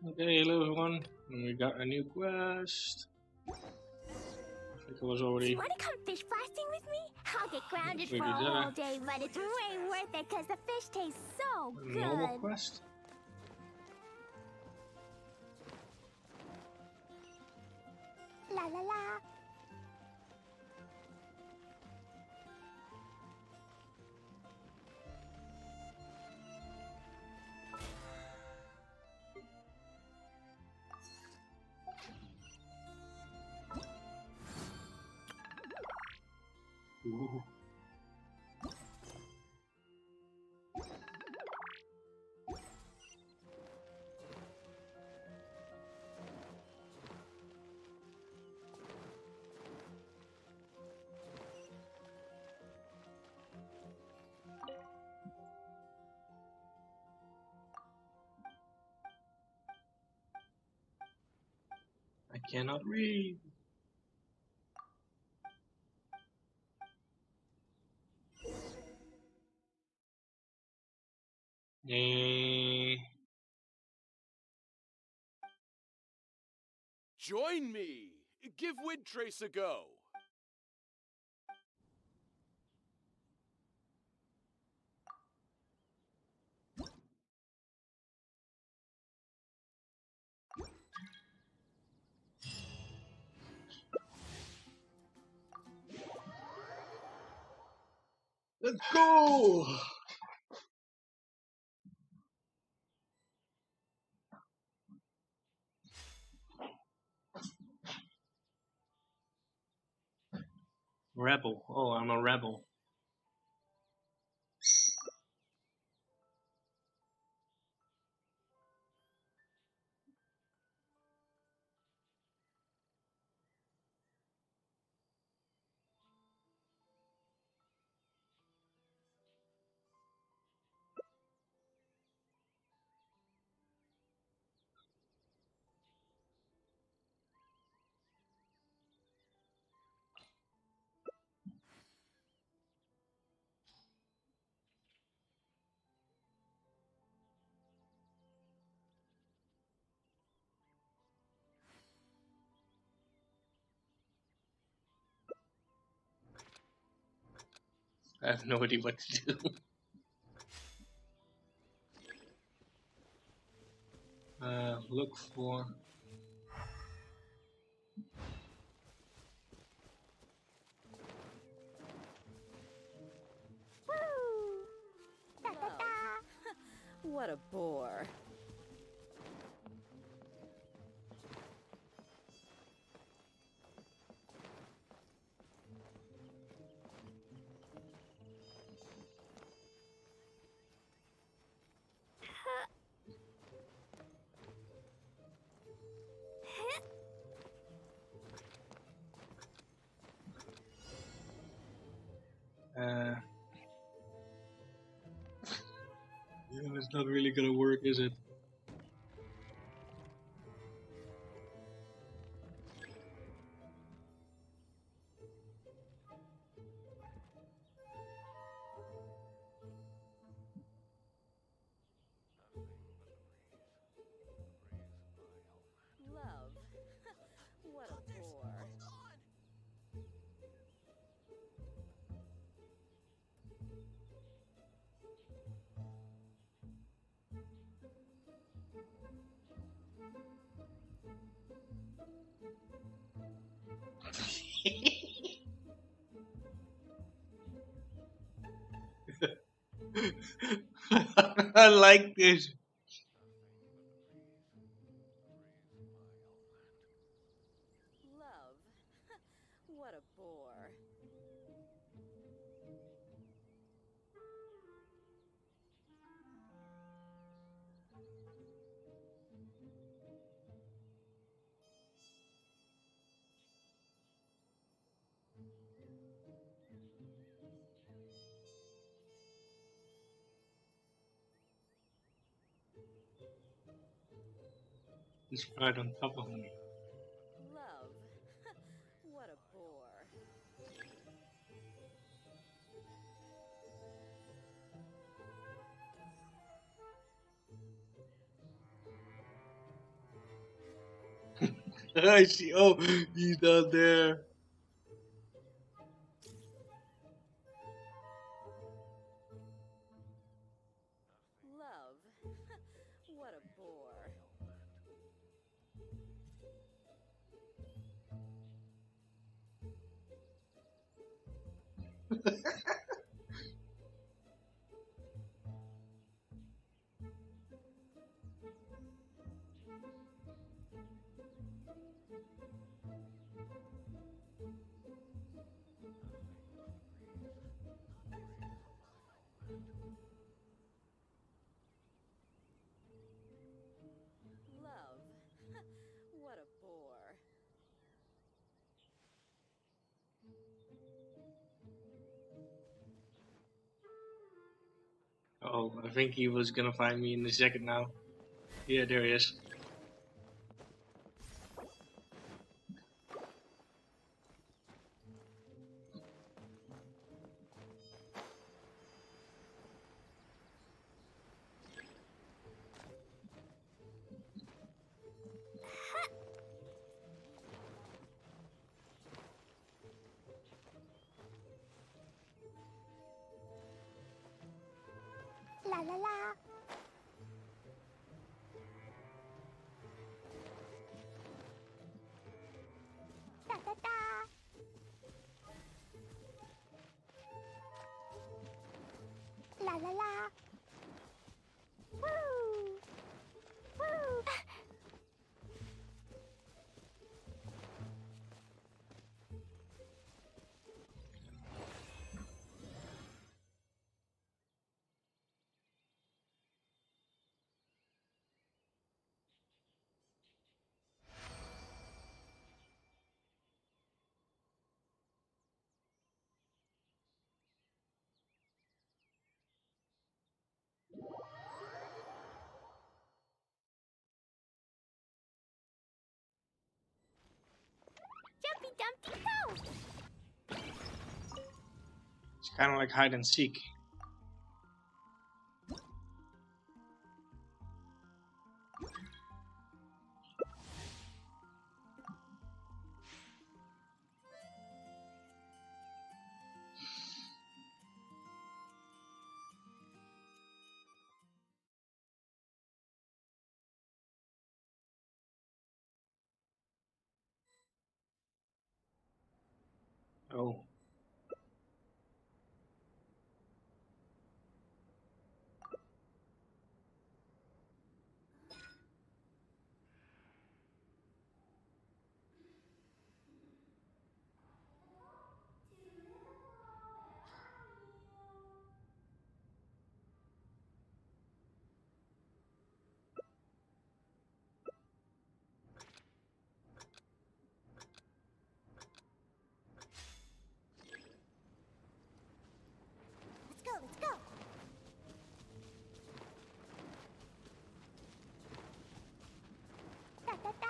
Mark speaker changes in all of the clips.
Speaker 1: Okay, hello everyone. We got a new quest. I think it was already.
Speaker 2: You wanna come fish blasting with me? I'll get grounded for
Speaker 1: We
Speaker 2: a
Speaker 1: did
Speaker 2: whole
Speaker 1: that.
Speaker 2: day, but it's way worth it because the fish taste so
Speaker 1: A normal
Speaker 2: good.
Speaker 1: quest.
Speaker 2: La la la.
Speaker 1: Ooh. I cannot read. Eh.
Speaker 3: Join me! Give Windtrace a go!
Speaker 1: Let's go! Rebel. Oh, I'm a rebel. I have no idea what to do. Look for.
Speaker 2: Woo! Da da da.
Speaker 4: What a bore.
Speaker 1: Yeah, it's not really gonna work, is it?
Speaker 4: Love. What a bore.
Speaker 1: I like this.
Speaker 4: Love. What a bore.
Speaker 1: It's right on top of me.
Speaker 4: Love. What a bore.
Speaker 1: I see. Oh, he's down there.
Speaker 4: Love. What a bore. Love. What a bore.
Speaker 1: Oh, I think he was gonna find me in a second now. Yeah, there he is.
Speaker 2: La la la. Da da da. La la la. Woo. Woo. Jumpy Dumpty go.
Speaker 1: It's kind of like hide and seek. Oh.
Speaker 2: Let's go, let's go. Da da da.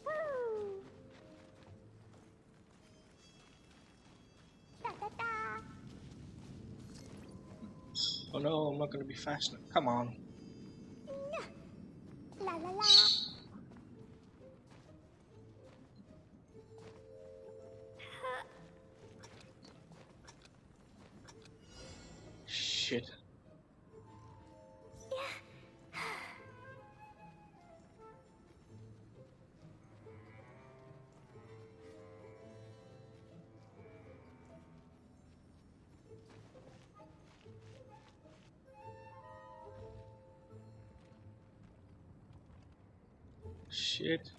Speaker 2: Woo. Da da da.
Speaker 1: Oh no, I'm not gonna be fast enough. Come on.
Speaker 2: La la la.
Speaker 1: Shit. Shit.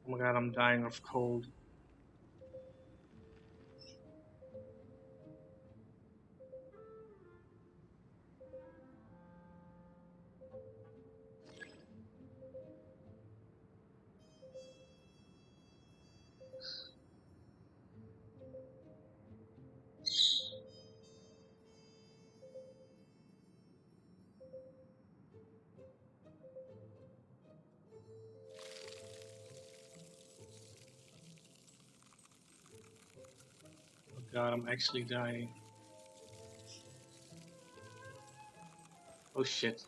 Speaker 1: Oh my god, I'm dying of cold. God, I'm actually dying. Oh shit.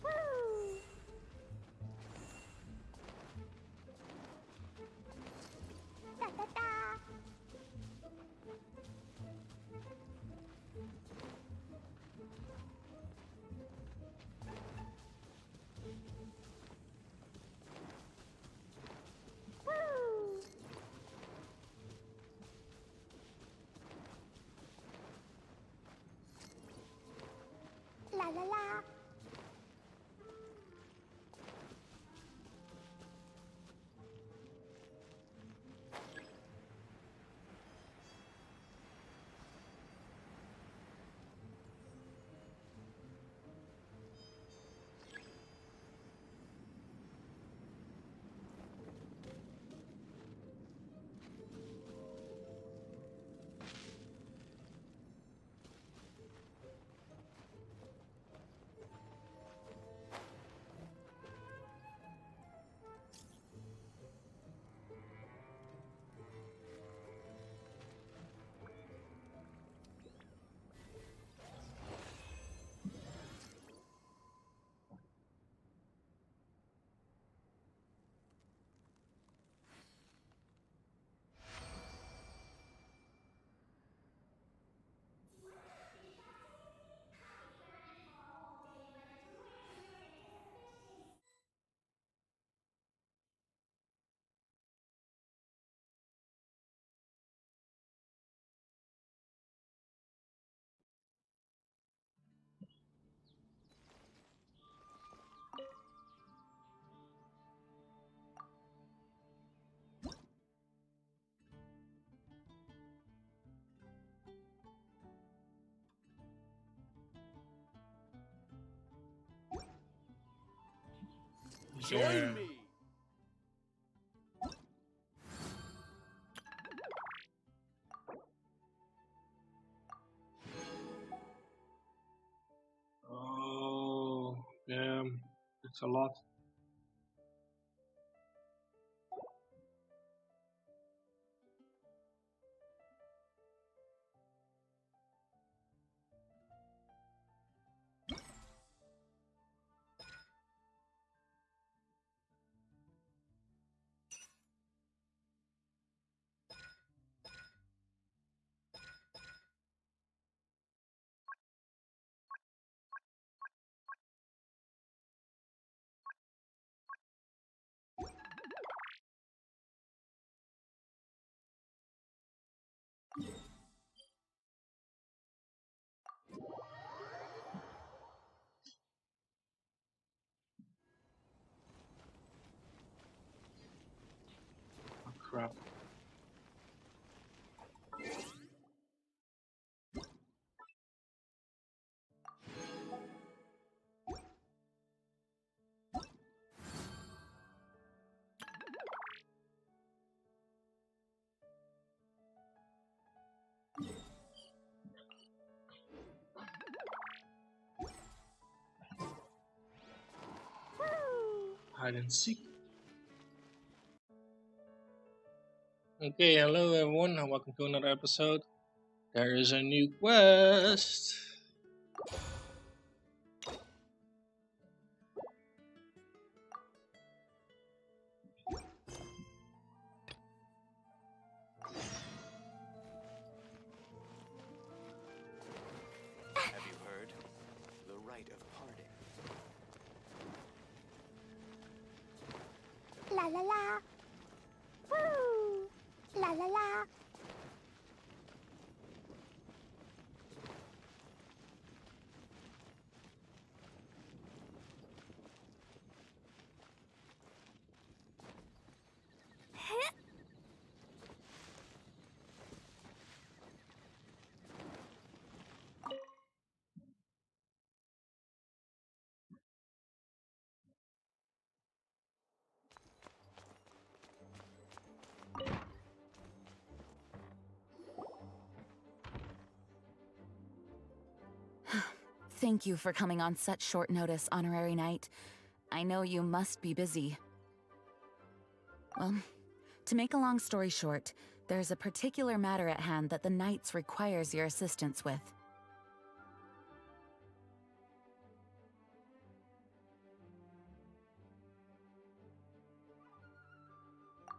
Speaker 2: Woo! Da da da! Woo! La la la!
Speaker 3: Join
Speaker 1: Yeah.
Speaker 3: me!
Speaker 1: Oh, damn. It's a lot. Oh, crap.
Speaker 2: Woo!
Speaker 1: Hide and seek. Okay, hello everyone, and welcome to another episode. There is a new quest.
Speaker 3: Have you heard? The rite of parting.
Speaker 2: La la la! Woo! La la la!
Speaker 5: Thank you for coming on such short notice, Honorary Knight. I know you must be busy. Well, to make a long story short, there's a particular matter at hand that the Knights requires your assistance with.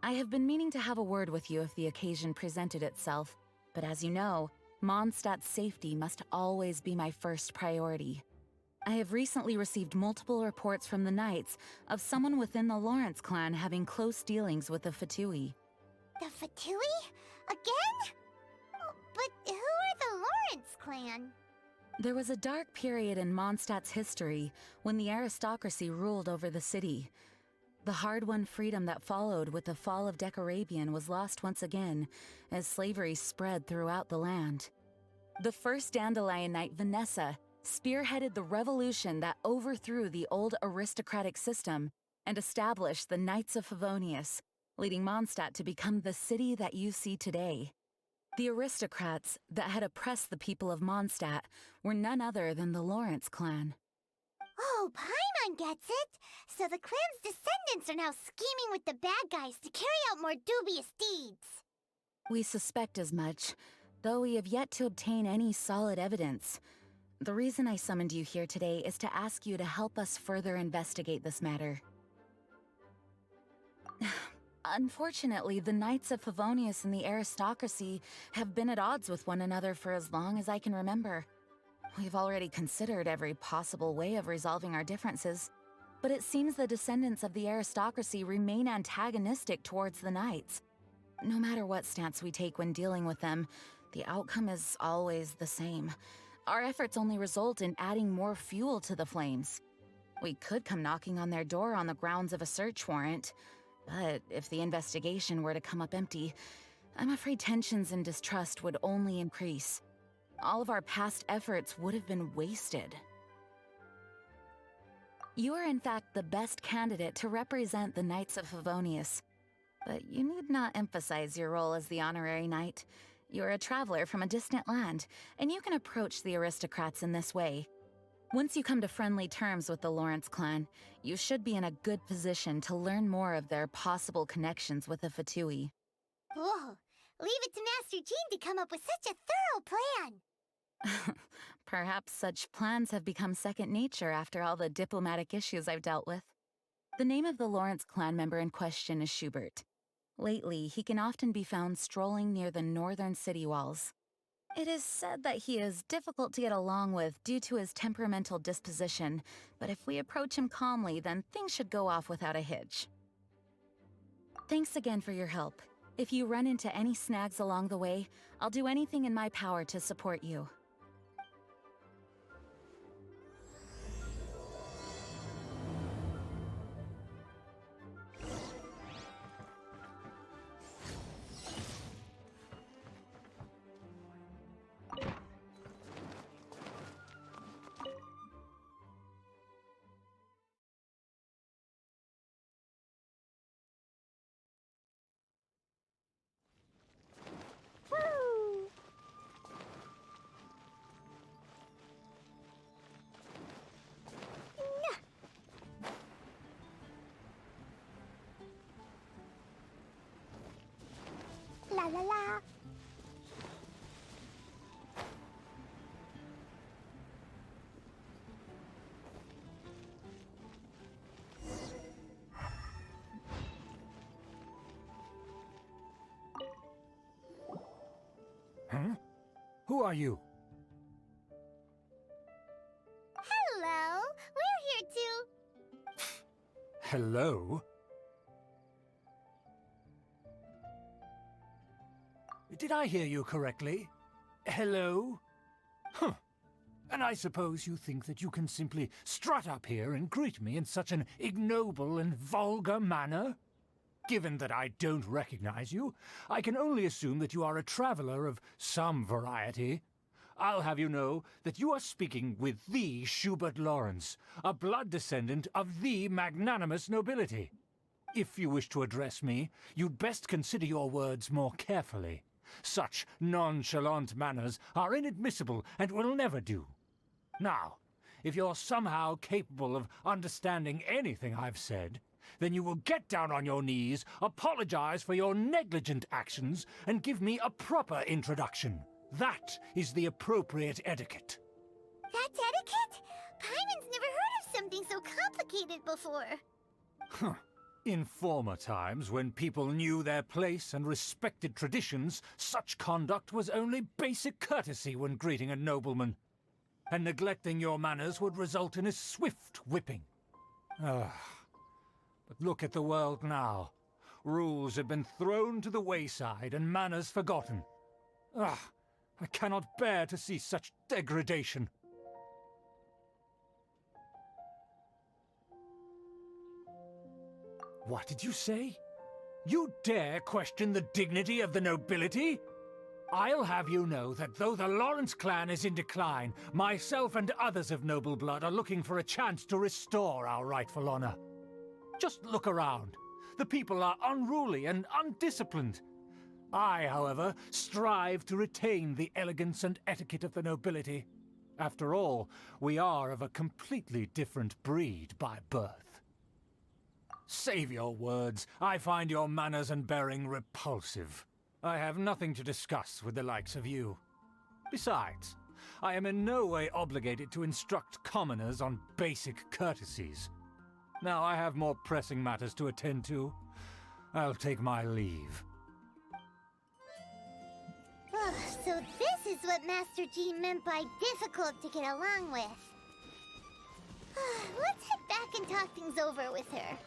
Speaker 5: I have been meaning to have a word with you if the occasion presented itself, but as you know, Mondstadt's safety must always be my first priority. I have recently received multiple reports from the Knights of someone within the Lawrence clan having close dealings with the Fatui.
Speaker 2: The Fatui? Again? Oh, but who are the Lawrence clan?
Speaker 5: There was a dark period in Mondstadt's history when the aristocracy ruled over the city. The hard-won freedom that followed with the fall of Decarabian was lost once again, as slavery spread throughout the land. The first Dandelion Knight, Vanessa, spearheaded the revolution that overthrew the old aristocratic system and established the Knights of Favonius, leading Mondstadt to become the city that you see today. The aristocrats that had oppressed the people of Mondstadt were none other than the Lawrence clan.
Speaker 2: Oh, Paimon gets it! So the clan's descendants are now scheming with the bad guys to carry out more dubious deeds.
Speaker 5: We suspect as much, though we have yet to obtain any solid evidence. The reason I summoned you here today is to ask you to help us further investigate this matter. Unfortunately, the Knights of Favonius and the aristocracy have been at odds with one another for as long as I can remember. We've already considered every possible way of resolving our differences, but it seems the descendants of the aristocracy remain antagonistic towards the Knights. No matter what stance we take when dealing with them, the outcome is always the same. Our efforts only result in adding more fuel to the flames. We could come knocking on their door on the grounds of a search warrant, but if the investigation were to come up empty, I'm afraid tensions and distrust would only increase. All of our past efforts would have been wasted. You are in fact the best candidate to represent the Knights of Favonius. But you need not emphasize your role as the honorary knight. You're a traveler from a distant land, and you can approach the aristocrats in this way. Once you come to friendly terms with the Lawrence clan, you should be in a good position to learn more of their possible connections with the Fatui.
Speaker 2: Whoa, leave it to Master Jean to come up with such a thorough plan.
Speaker 5: Perhaps such plans have become second nature after all the diplomatic issues I've dealt with. The name of the Lawrence clan member in question is Schubert. Lately, he can often be found strolling near the northern city walls. It is said that he is difficult to get along with due to his temperamental disposition, but if we approach him calmly, then things should go off without a hitch. Thanks again for your help. If you run into any snags along the way, I'll do anything in my power to support you.
Speaker 2: Woo! La la la.
Speaker 6: Huh? Who are you?
Speaker 2: Hello, we're here too.
Speaker 6: Hello? Did I hear you correctly? Hello? Huh. And I suppose you think that you can simply strut up here and greet me in such an ignoble and vulgar manner? Given that I don't recognize you, I can only assume that you are a traveler of some variety. I'll have you know that you are speaking with the Schubert Lawrence, a blood descendant of the magnanimous nobility. If you wish to address me, you'd best consider your words more carefully. Such nonchalant manners are inadmissible and will never do. Now, if you're somehow capable of understanding anything I've said, then you will get down on your knees, apologize for your negligent actions, and give me a proper introduction. That is the appropriate etiquette.
Speaker 2: That's etiquette? Paimon's never heard of something so complicated before.
Speaker 6: Huh. In former times, when people knew their place and respected traditions, such conduct was only basic courtesy when greeting a nobleman. And neglecting your manners would result in a swift whipping. But look at the world now. Rules have been thrown to the wayside and manners forgotten. I cannot bear to see such degradation. What did you say? You dare question the dignity of the nobility? I'll have you know that though the Lawrence clan is in decline, myself and others of noble blood are looking for a chance to restore our rightful honor. Just look around. The people are unruly and undisciplined. I, however, strive to retain the elegance and etiquette of the nobility. After all, we are of a completely different breed by birth. Save your words. I find your manners and bearing repulsive. I have nothing to discuss with the likes of you. Besides, I am in no way obligated to instruct commoners on basic courtesies. Now I have more pressing matters to attend to. I'll take my leave.
Speaker 2: So this is what Master Jean meant by difficult to get along with. Let's head back and talk things over with her.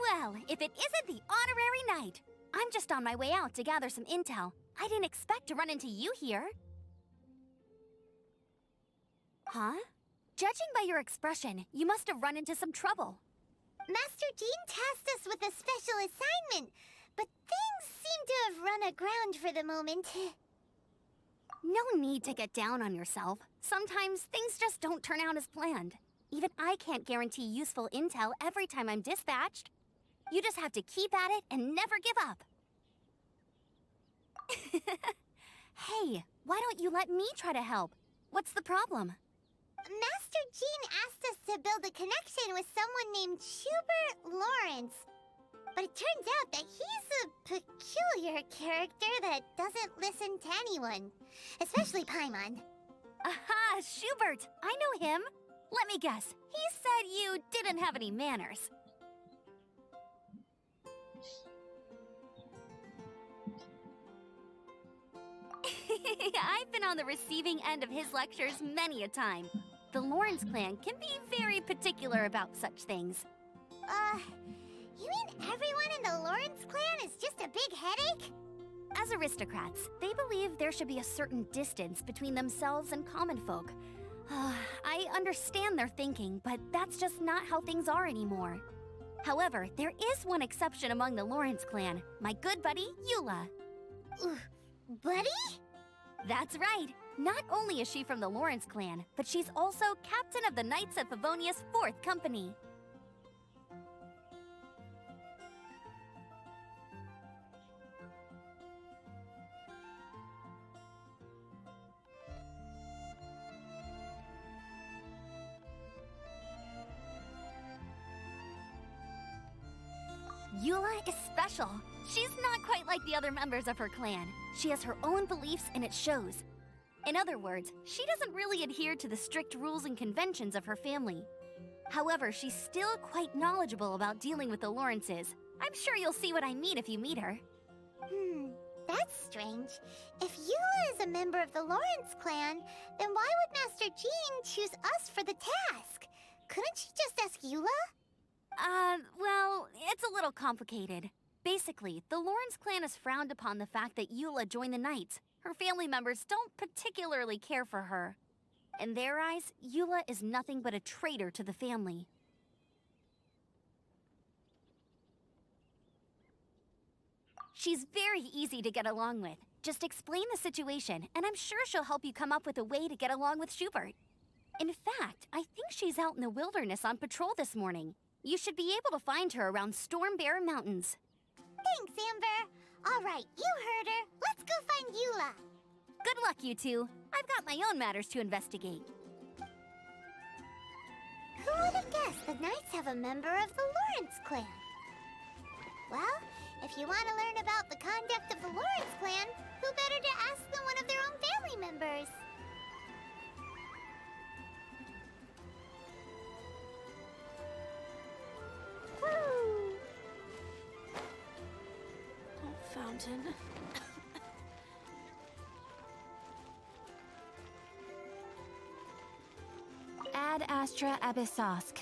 Speaker 7: Well, if it isn't the honorary knight! I'm just on my way out to gather some intel. I didn't expect to run into you here. Huh? Judging by your expression, you must have run into some trouble.
Speaker 2: Master Jean tasked us with a special assignment, but things seem to have run aground for the moment.
Speaker 7: No need to get down on yourself. Sometimes things just don't turn out as planned. Even I can't guarantee useful intel every time I'm dispatched. You just have to keep at it and never give up. Hey, why don't you let me try to help? What's the problem?
Speaker 2: Master Jean asked us to build a connection with someone named Schubert Lawrence. But it turns out that he's a peculiar character that doesn't listen to anyone, especially Paimon.
Speaker 7: Aha, Schubert! I know him. Let me guess, he said you didn't have any manners. I've been on the receiving end of his lectures many a time. The Lawrence clan can be very particular about such things.
Speaker 2: You mean everyone in the Lawrence clan is just a big headache?
Speaker 7: As aristocrats, they believe there should be a certain distance between themselves and common folk. I understand their thinking, but that's just not how things are anymore. However, there is one exception among the Lawrence clan, my good buddy, Eula.
Speaker 2: Buddy?
Speaker 7: That's right. Not only is she from the Lawrence clan, but she's also captain of the Knights of Favonia's 4th Company. Eula is special. She's not quite like the other members of her clan. She has her own beliefs and it shows. In other words, she doesn't really adhere to the strict rules and conventions of her family. However, she's still quite knowledgeable about dealing with the Lawrences. I'm sure you'll see what I mean if you meet her.
Speaker 2: That's strange. If Eula is a member of the Lawrence clan, then why would Master Jean choose us for the task? Couldn't she just ask Eula?
Speaker 7: Well, it's a little complicated. Basically, the Lawrence clan has frowned upon the fact that Eula joined the Knights. Her family members don't particularly care for her. In their eyes, Eula is nothing but a traitor to the family. She's very easy to get along with. Just explain the situation, and I'm sure she'll help you come up with a way to get along with Schubert. In fact, I think she's out in the wilderness on patrol this morning. You should be able to find her around Storm Bear Mountains.
Speaker 2: Thanks, Amber. All right, you heard her. Let's go find Eula.
Speaker 7: Good luck, you two. I've got my own matters to investigate.
Speaker 2: Who would have guessed the Knights have a member of the Lawrence clan? Well, if you want to learn about the conduct of the Lawrence clan, who better to ask than one of their own family members? Woo!
Speaker 7: Oh, fountain. Ad Astra Abyssosk.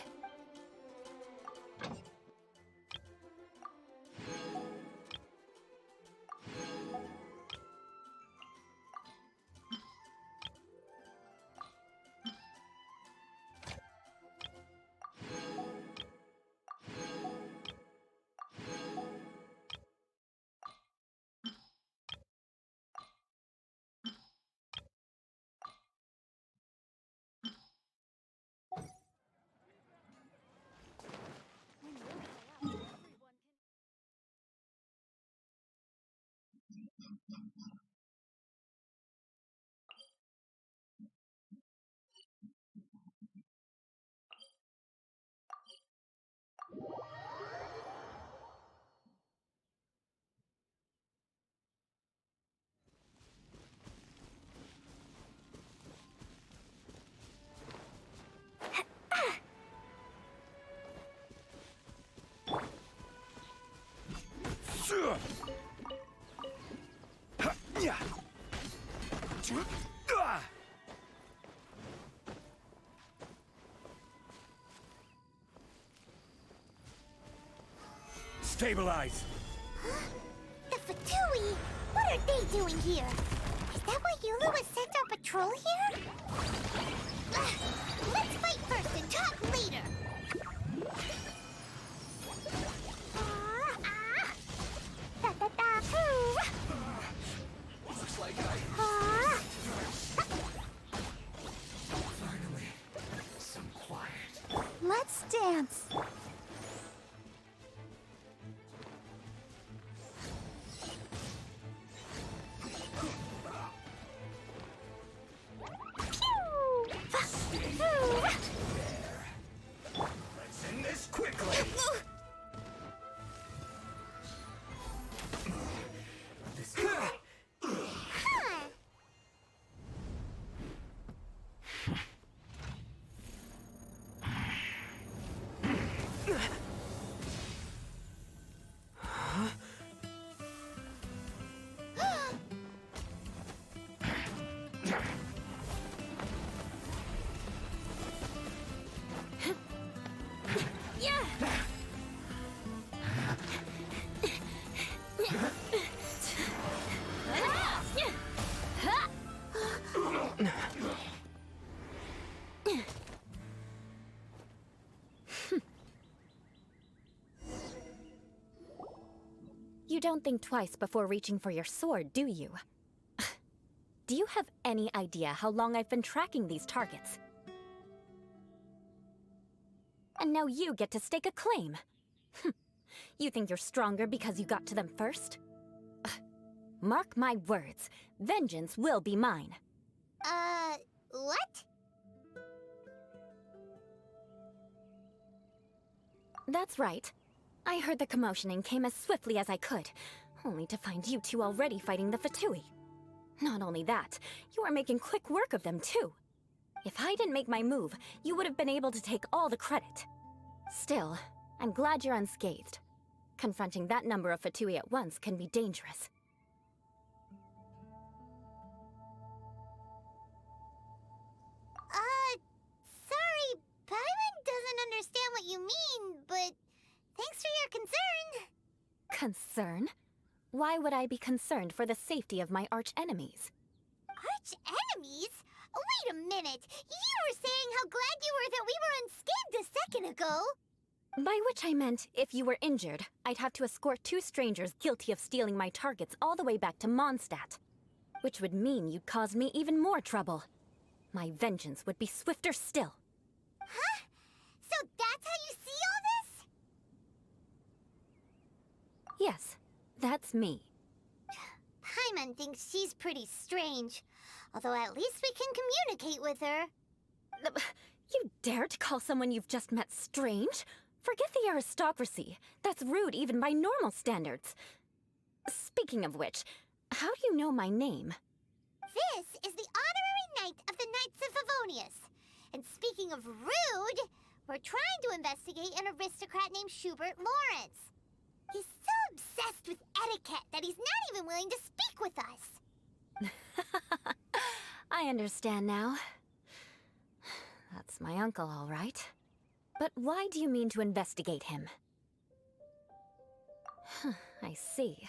Speaker 6: Stabilize!
Speaker 2: The Fatui! What are they doing here? Is that why Eula was sent on patrol here? Let's fight first and talk later!
Speaker 6: Looks like finally some quiet.
Speaker 2: Let's dance!
Speaker 6: Let's end this quickly!
Speaker 7: You don't think twice before reaching for your sword, do you? Do you have any idea how long I've been tracking these targets? And now you get to stake a claim. You think you're stronger because you got to them first? Mark my words, vengeance will be mine.
Speaker 2: What?
Speaker 7: That's right. I heard the commotion and came as swiftly as I could, only to find you two already fighting the Fatui. Not only that, you are making quick work of them too. If I didn't make my move, you would have been able to take all the credit. Still, I'm glad you're unscathed. Confronting that number of Fatui at once can be dangerous.
Speaker 2: Sorry, Paimon doesn't understand what you mean, but thanks for your concern.
Speaker 7: Concern? Why would I be concerned for the safety of my arch-enemies?
Speaker 2: Arch-enemies? Wait a minute! You were saying how glad you were that we were unscathed a second ago!
Speaker 7: By which I meant, if you were injured, I'd have to escort 2 strangers guilty of stealing my targets all the way back to Mondstadt. Which would mean you'd cause me even more trouble. My vengeance would be swifter still.
Speaker 2: Huh? So that's how you see all this?
Speaker 7: Yes, that's me.
Speaker 2: Paimon thinks she's pretty strange. Although at least we can communicate with her.
Speaker 7: You dare to call someone you've just met strange? Forget the aristocracy. That's rude even by normal standards. Speaking of which, how do you know my name?
Speaker 2: This is the honorary knight of the Knights of Favonius. And speaking of rude, we're trying to investigate an aristocrat named Schubert Lawrence. He's so obsessed with etiquette that he's not even willing to speak with us.
Speaker 7: I understand now. That's my uncle, all right. But why do you mean to investigate him? I see.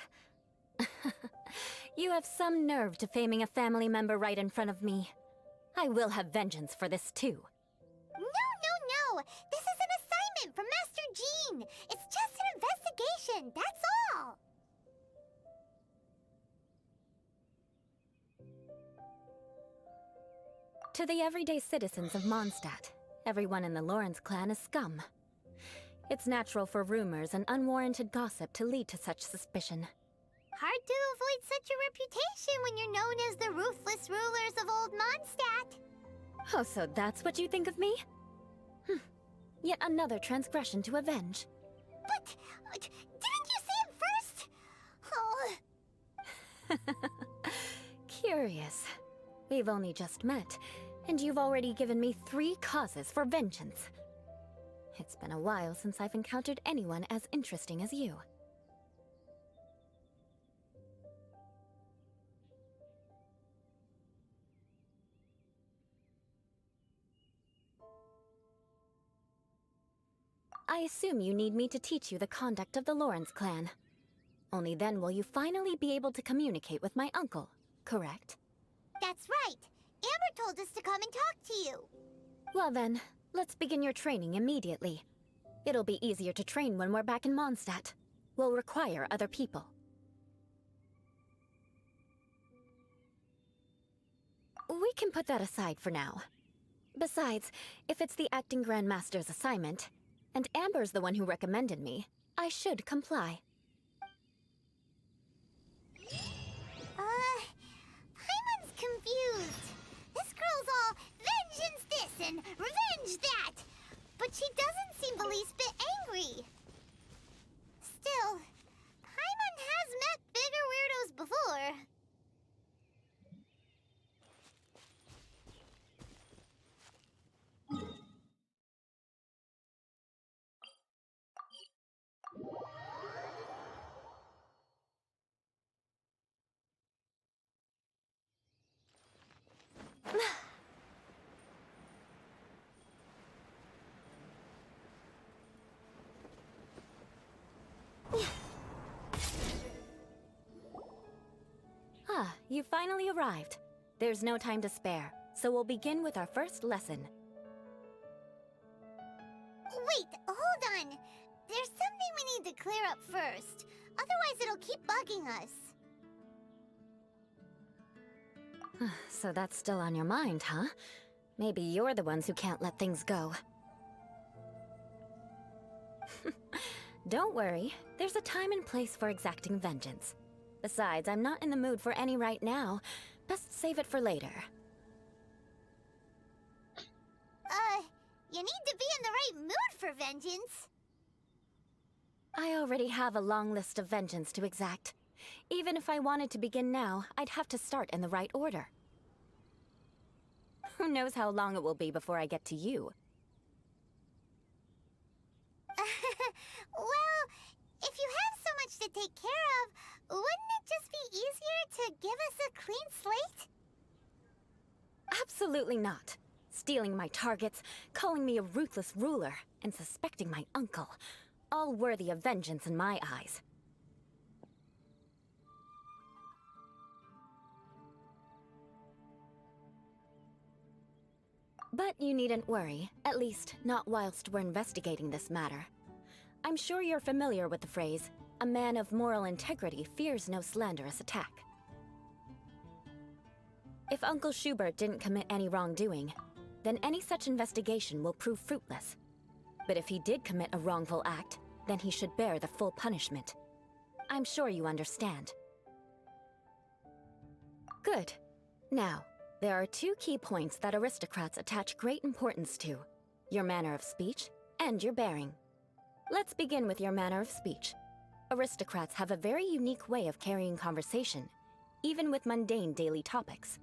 Speaker 7: You have some nerve to faming a family member right in front of me. I will have vengeance for this too.
Speaker 2: No. This is an assignment from Master Jean. It's just an investigation, that's all.
Speaker 7: To the everyday citizens of Mondstadt, everyone in the Lawrence clan is scum. It's natural for rumors and unwarranted gossip to lead to such suspicion.
Speaker 2: Hard to avoid such a reputation when you're known as the ruthless rulers of Old Mondstadt.
Speaker 7: Oh, so that's what you think of me? Yet another transgression to avenge.
Speaker 2: But, didn't you say it first? Oh.
Speaker 7: Curious. We've only just met, and you've already given me 3 causes for vengeance. It's been a while since I've encountered anyone as interesting as you. I assume you need me to teach you the conduct of the Lawrence clan. Only then will you finally be able to communicate with my uncle, correct?
Speaker 2: That's right. Amber told us to come and talk to you.
Speaker 7: Well then, let's begin your training immediately. It'll be easier to train when we're back in Mondstadt. We'll require other people. We can put that aside for now. Besides, if it's the acting Grandmaster's assignment, and Amber's the one who recommended me, I should comply.
Speaker 2: Paimon's confused. This girl's all vengeance this and revenge that. But she doesn't seem the least bit angry. Still, Paimon has met bigger weirdos before.
Speaker 7: You finally arrived. There's no time to spare, so we'll begin with our first lesson.
Speaker 2: Wait, hold on. There's something we need to clear up first. Otherwise it'll keep bugging us.
Speaker 7: So that's still on your mind, huh? Maybe you're the ones who can't let things go. Don't worry, there's a time and place for exacting vengeance. Besides, I'm not in the mood for any right now. Best save it for later.
Speaker 2: You need to be in the right mood for vengeance.
Speaker 7: I already have a long list of vengeance to exact. Even if I wanted to begin now, I'd have to start in the right order. Who knows how long it will be before I get to you?
Speaker 2: Well, if you have so much to take care of, wouldn't it just be easier to give us a clean slate?
Speaker 7: Absolutely not. Stealing my targets, calling me a ruthless ruler, and suspecting my uncle. All worthy of vengeance in my eyes. But you needn't worry, at least not whilst we're investigating this matter.
Speaker 8: I'm sure you're familiar with the phrase, a man of moral integrity fears no slanderous attack. If Uncle Schubert didn't commit any wrongdoing, then any such investigation will prove fruitless. But if he did commit a wrongful act, then he should bear the full punishment. I'm sure you understand. Good. Now, there are two key points that aristocrats attach great importance to: your manner of speech and your bearing. Let's begin with your manner of speech. Aristocrats have a very unique way of carrying conversation, even with mundane daily topics.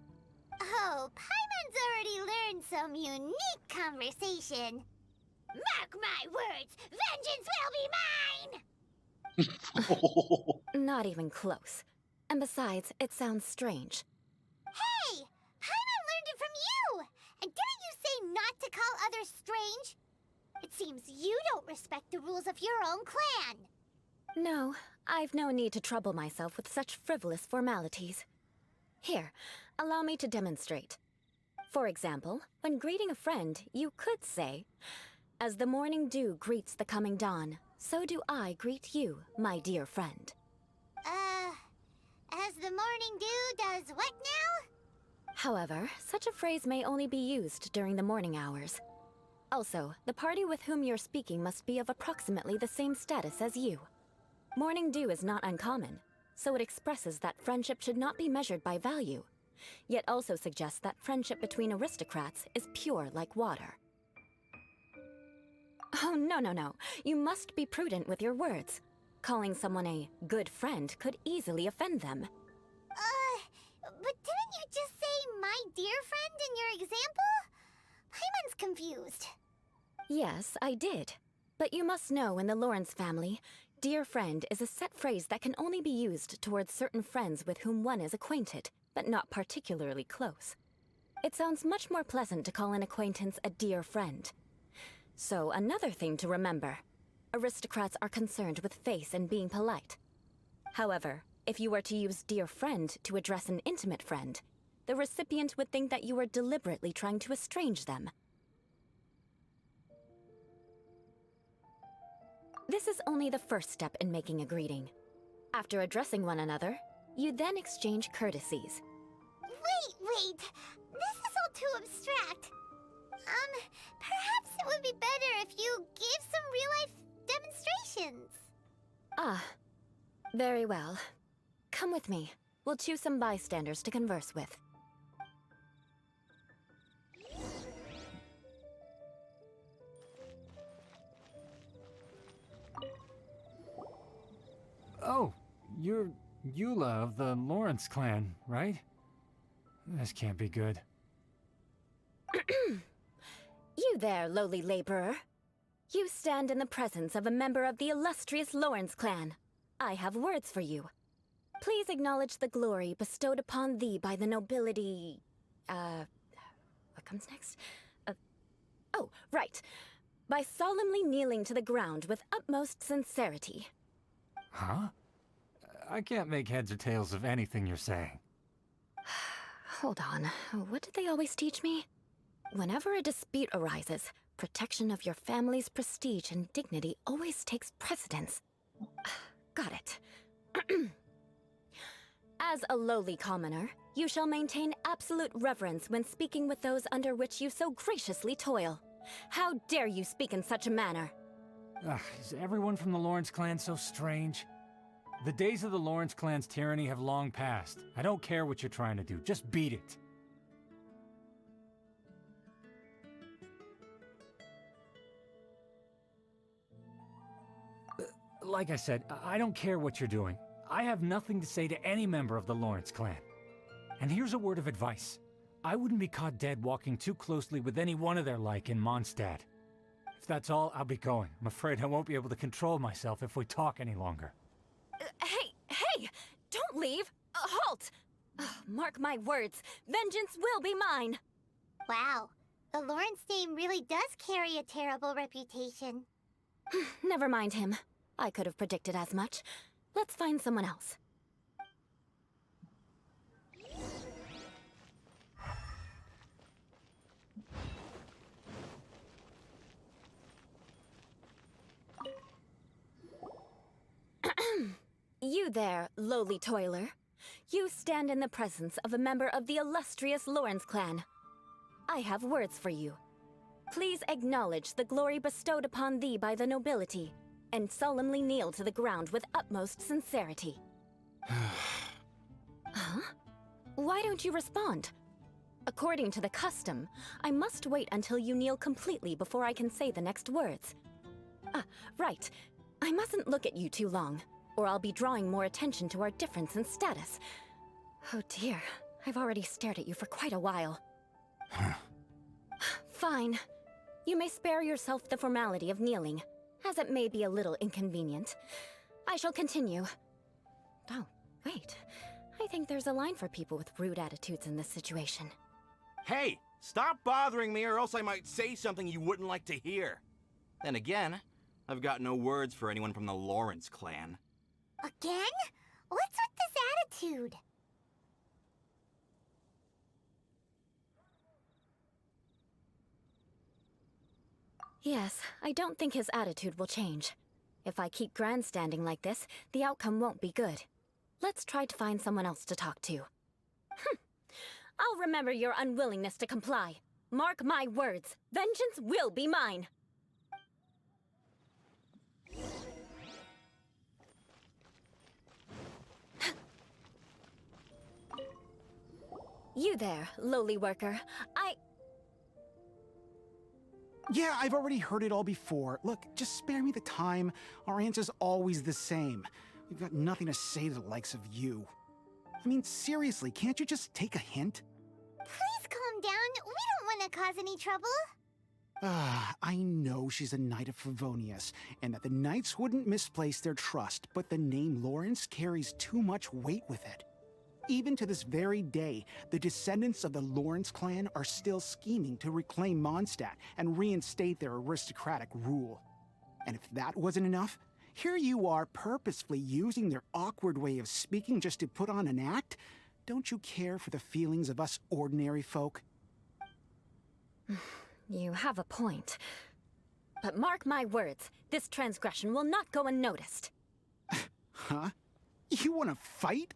Speaker 2: Oh, Paimon's already learned some unique conversation. Mark my words, vengeance will be mine!
Speaker 8: Not even close. And besides, it sounds strange.
Speaker 2: Hey! Paimon learned it from you! And didn't you say not to call others strange? It seems you don't respect the rules of your own clan.
Speaker 8: No, I've no need to trouble myself with such frivolous formalities. Here, allow me to demonstrate. For example, when greeting a friend, you could say, "As the morning dew greets the coming dawn, so do I greet you, my dear friend."
Speaker 2: As the morning dew does what now?
Speaker 8: However, such a phrase may only be used during the morning hours. Also, the party with whom you're speaking must be of approximately the same status as you. Morning dew is not uncommon, so it expresses that friendship should not be measured by value, yet also suggests that friendship between aristocrats is pure like water. Oh, no. You must be prudent with your words. Calling someone a good friend could easily offend them.
Speaker 2: But didn't you just say my dear friend in your example? Paimon's confused.
Speaker 8: Yes, I did. But you must know in the Lawrence family, dear friend is a set phrase that can only be used towards certain friends with whom one is acquainted, but not particularly close. It sounds much more pleasant to call an acquaintance a dear friend. So, another thing to remember. Aristocrats are concerned with face and being polite. However, if you were to use dear friend to address an intimate friend, the recipient would think that you were deliberately trying to estrange them. This is only the first step in making a greeting. After addressing one another, you then exchange courtesies.
Speaker 2: Wait! This is all too abstract. Perhaps it would be better if you gave some real-life demonstrations.
Speaker 8: Ah, very well. Come with me. We'll choose some bystanders to converse with.
Speaker 6: Oh, you're Eula of the Lawrence clan, right? This can't be good.
Speaker 8: You there, lowly laborer. You stand in the presence of a member of the illustrious Lawrence clan. I have words for you. Please acknowledge the glory bestowed upon thee by the nobility... what comes next? Oh, right. By solemnly kneeling to the ground with utmost sincerity.
Speaker 6: Huh? I can't make heads or tails of anything you're saying.
Speaker 8: Hold on. What did they always teach me? Whenever a dispute arises, protection of your family's prestige and dignity always takes precedence. Got it. As a lowly commoner, you shall maintain absolute reverence when speaking with those under which you so graciously toil. How dare you speak in such a manner?
Speaker 6: Is everyone from the Lawrence clan so strange? The days of the Lawrence clan's tyranny have long passed. I don't care what you're trying to do, just beat it. Like I said, I don't care what you're doing. I have nothing to say to any member of the Lawrence clan. And here's a word of advice. I wouldn't be caught dead walking too closely with any one of their like in Mondstadt. If that's all, I'll be going. I'm afraid I won't be able to control myself if we talk any longer.
Speaker 8: Hey! Don't leave! Halt! Mark my words, vengeance will be mine!
Speaker 2: Wow, the Lawrence name really does carry a terrible reputation.
Speaker 8: Never mind him. I could have predicted as much. Let's find someone else. You there, lowly toiler. You stand in the presence of a member of the illustrious Lawrence clan. I have words for you. Please acknowledge the glory bestowed upon thee by the nobility, and solemnly kneel to the ground with utmost sincerity. Huh? Why don't you respond? According to the custom, I must wait until you kneel completely before I can say the next words. Right. I mustn't look at you too long, or I'll be drawing more attention to our difference in status. Oh dear, I've already stared at you for quite a while. Fine. You may spare yourself the formality of kneeling, as it may be a little inconvenient. I shall continue. Oh, wait. I think there's a line for people with rude attitudes in this situation.
Speaker 9: Hey, stop bothering me or else I might say something you wouldn't like to hear. Then again, I've got no words for anyone from the Lawrence clan.
Speaker 2: Again? What's with this attitude?
Speaker 8: Yes, I don't think his attitude will change. If I keep grandstanding like this, the outcome won't be good. Let's try to find someone else to talk to. I'll remember your unwillingness to comply. Mark my words, vengeance will be mine. You there, lowly worker.
Speaker 10: Yeah, I've already heard it all before. Look, just spare me the time. Our answer's always the same. We've got nothing to say to the likes of you. I mean, seriously, can't you just take a hint?
Speaker 2: Please calm down. We don't want to cause any trouble.
Speaker 10: I know she's a Knight of Favonius, and that the Knights wouldn't misplace their trust, but the name Lawrence carries too much weight with it. Even to this very day, the descendants of the Lawrence clan are still scheming to reclaim Mondstadt and reinstate their aristocratic rule. And if that wasn't enough, here you are purposefully using their awkward way of speaking just to put on an act? Don't you care for the feelings of us ordinary folk?
Speaker 8: You have a point. But mark my words, this transgression will not go unnoticed.
Speaker 10: Huh? You want to fight?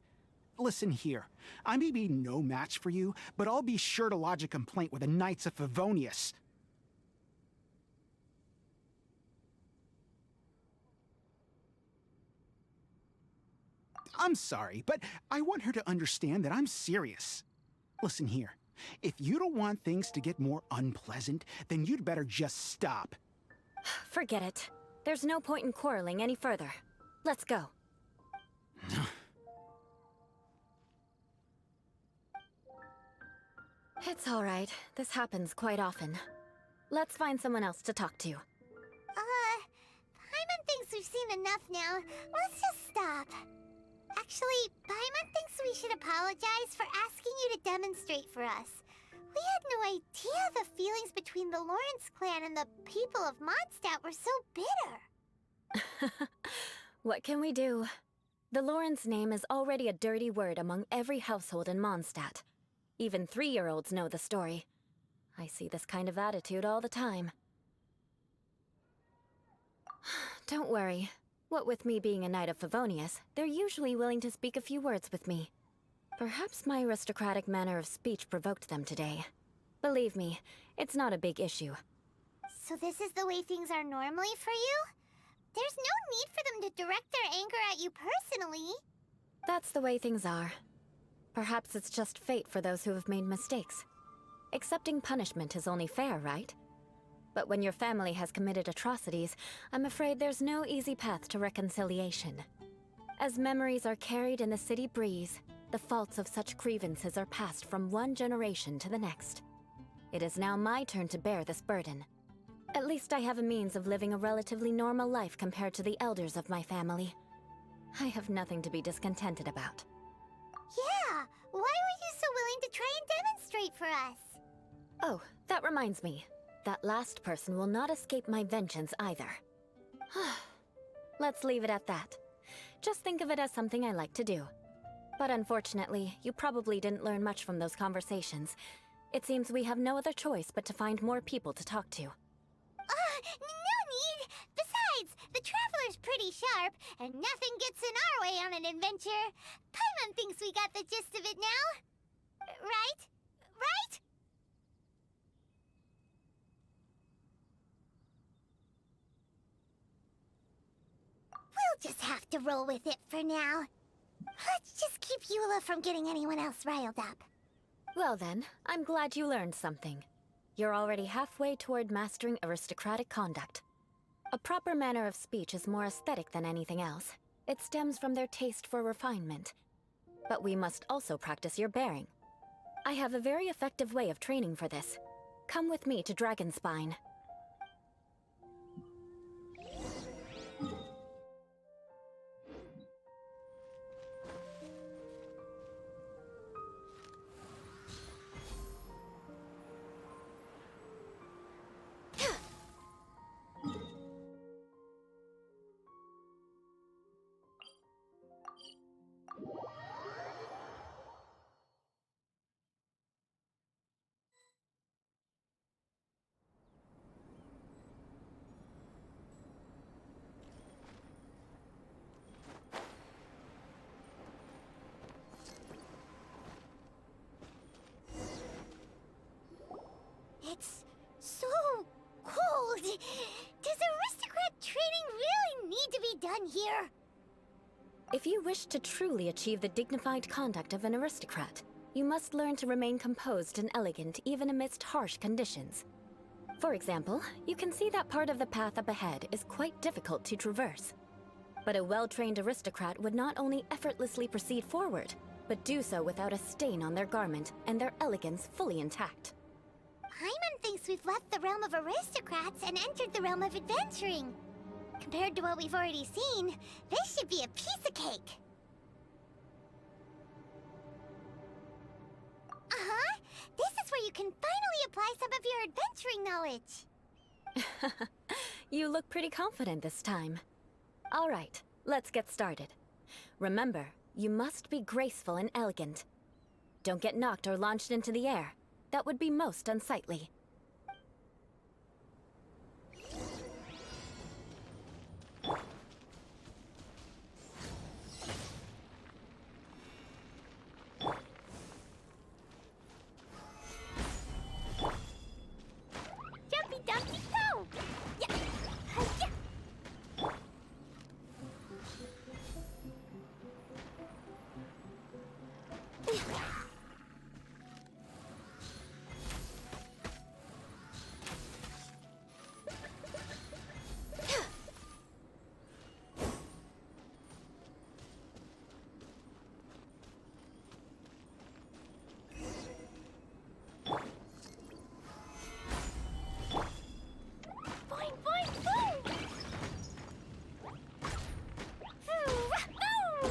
Speaker 10: Listen here, I may be no match for you, but I'll be sure to lodge a complaint with the Knights of Favonius. I'm sorry, but I want her to understand that I'm serious. Listen here, if you don't want things to get more unpleasant, then you'd better just stop.
Speaker 8: Forget it. There's no point in quarreling any further. Let's go. It's all right. This happens quite often. Let's find someone else to talk to.
Speaker 2: Paimon thinks we've seen enough now. Let's just stop. Actually, Paimon thinks we should apologize for asking you to demonstrate for us. We had no idea the feelings between the Lawrence clan and the people of Mondstadt were so bitter.
Speaker 8: What can we do? The Lawrence name is already a dirty word among every household in Mondstadt. Even 3-year-olds know the story. I see this kind of attitude all the time. Don't worry. What with me being a Knight of Favonius, they're usually willing to speak a few words with me. Perhaps my aristocratic manner of speech provoked them today. Believe me, it's not a big issue.
Speaker 2: So this is the way things are normally for you? There's no need for them to direct their anger at you personally.
Speaker 8: That's the way things are. Perhaps it's just fate for those who have made mistakes. Accepting punishment is only fair, right? But when your family has committed atrocities, I'm afraid there's no easy path to reconciliation. As memories are carried in the city breeze, the faults of such grievances are passed from one generation to the next. It is now my turn to bear this burden. At least I have a means of living a relatively normal life compared to the elders of my family. I have nothing to be discontented about.
Speaker 2: Yeah, why were you so willing to try and demonstrate for us?
Speaker 8: Oh, that reminds me. That last person will not escape my vengeance either. Let's leave it at that. Just think of it as something I like to do. But unfortunately, you probably didn't learn much from those conversations. It seems we have no other choice but to find more people to talk to.
Speaker 2: No need! Besides, the Traveler's pretty sharp, and nothing gets in our way on an adventure. Paimon thinks we got the gist of it now. Right? Right? We'll just have to roll with it for now. Let's just keep Eula from getting anyone else riled up.
Speaker 8: Well then, I'm glad you learned something. You're already halfway toward mastering aristocratic conduct. A proper manner of speech is more aesthetic than anything else. It stems from their taste for refinement. But we must also practice your bearing. I have a very effective way of training for this. Come with me to Dragonspine.
Speaker 2: It's so cold. Does aristocrat training really need to be done here?
Speaker 8: If you wish to truly achieve the dignified conduct of an aristocrat, you must learn to remain composed and elegant even amidst harsh conditions. For example, you can see that part of the path up ahead is quite difficult to traverse. But a well-trained aristocrat would not only effortlessly proceed forward, but do so without a stain on their garment and their elegance fully intact.
Speaker 2: Paimon thinks we've left the realm of aristocrats and entered the realm of adventuring. Compared to what we've already seen, this should be a piece of cake. Uh-huh. This is where you can finally apply some of your adventuring knowledge.
Speaker 8: You look pretty confident this time. All right, let's get started. Remember, you must be graceful and elegant. Don't get knocked or launched into the air. That would be most unsightly.
Speaker 2: Jumpy dumpy go! Yeah! Yeah! Boing, boing, boing! Hoo-rah-hoo!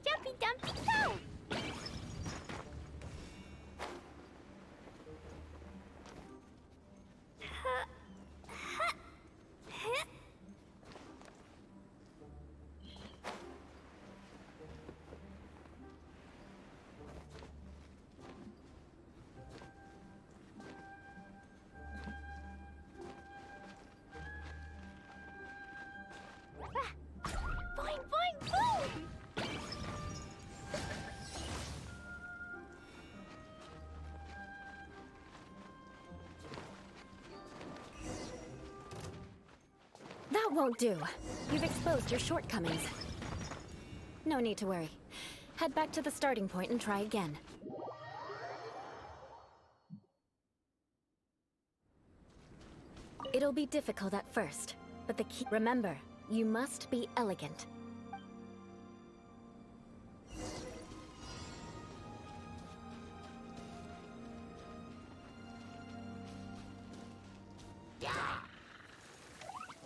Speaker 2: Jumpy dumpy go! Boing, boing, boing!
Speaker 8: That won't do. You've exposed your shortcomings. No need to worry. Head back to the starting point and try again. It'll be difficult at first, but the key— remember, you must be elegant.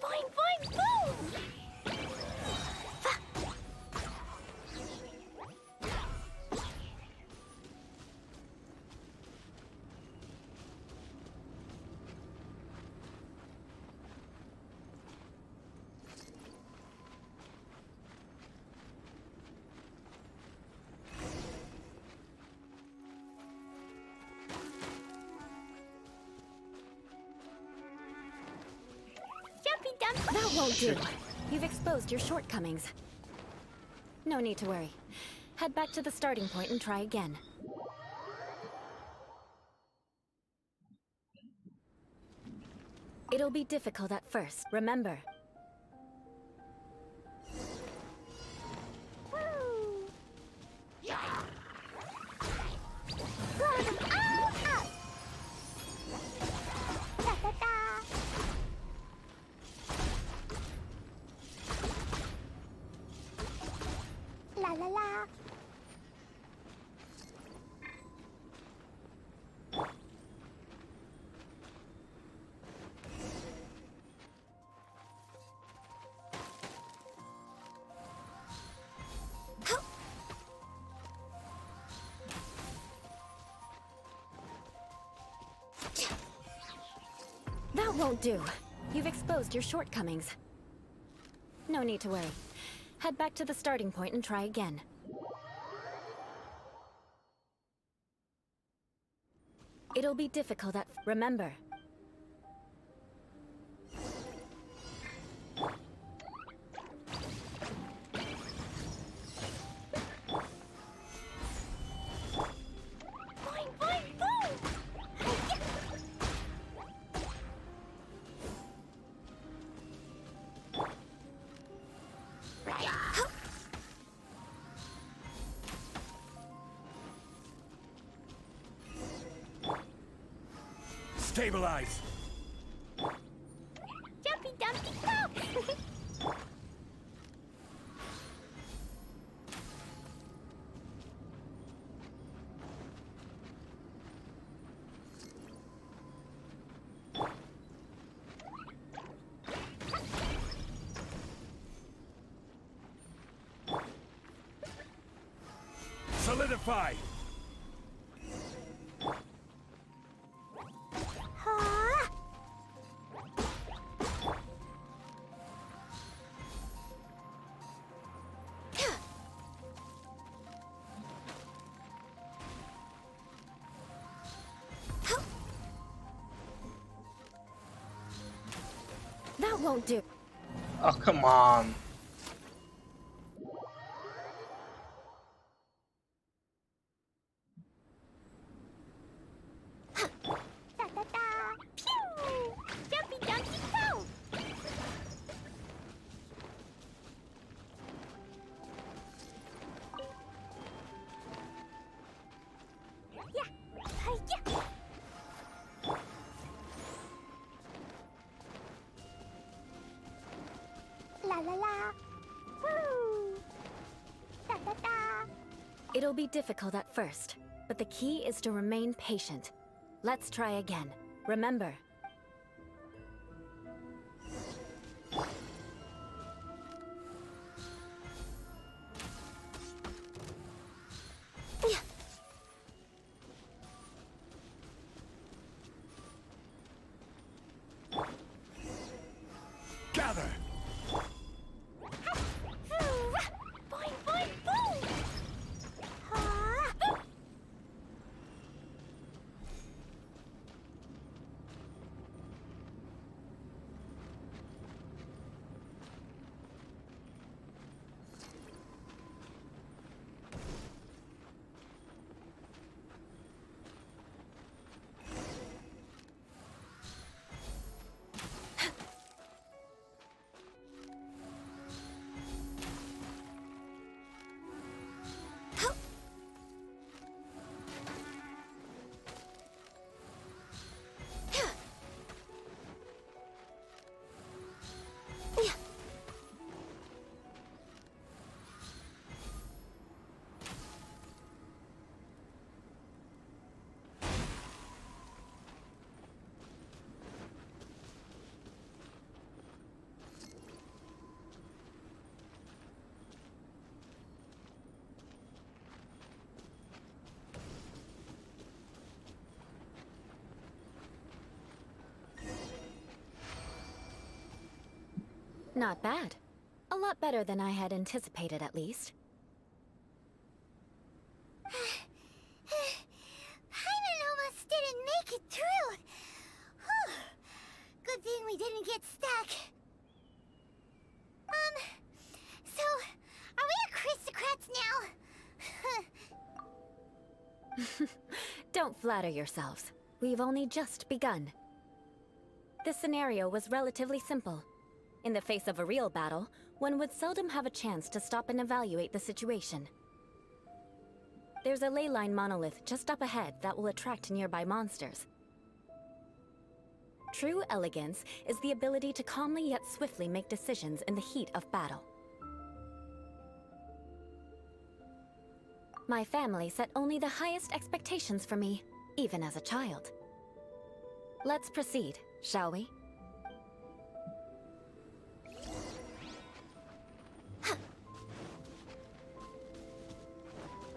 Speaker 2: Boing, boing, boom!
Speaker 8: won't do. You've exposed your shortcomings. No need to worry. Head back to the starting point and try again. It'll be difficult at first, remember.
Speaker 2: Blow them all up! Da-da-da! La la la!
Speaker 8: That won't do. You've exposed your shortcomings. No need to worry. Head back to the starting point and try again. It'll be difficult at... Remember.
Speaker 2: Boing, boing, boom!
Speaker 6: Stabilize!
Speaker 2: Jumpy dumpty go!
Speaker 6: Solidify!
Speaker 2: Huh?
Speaker 8: That won't do.
Speaker 1: Oh, come on.
Speaker 2: Da-da-da! Pew! Jumpy dumpty go! Yeah! Hi-ya! La la la! Woo! Da-da-da!
Speaker 8: It'll be difficult at first, but the key is to remain patient. Let's try again. Remember.
Speaker 6: Gather!
Speaker 2: Boing, boing, boom! Huh?
Speaker 8: Not bad. A lot better than I had anticipated, at least.
Speaker 2: Paimon almost didn't make it through. Whew. Good thing we didn't get stuck.
Speaker 8: Don't flatter yourselves. We've only just begun. This scenario was relatively simple. In the face of a real battle, one would seldom have a chance to stop and evaluate the situation. There's a ley line monolith just up ahead that will attract nearby monsters. True elegance is the ability to calmly yet swiftly make decisions in the heat of battle. My family set only the highest expectations for me, even as a child. Let's proceed, shall we?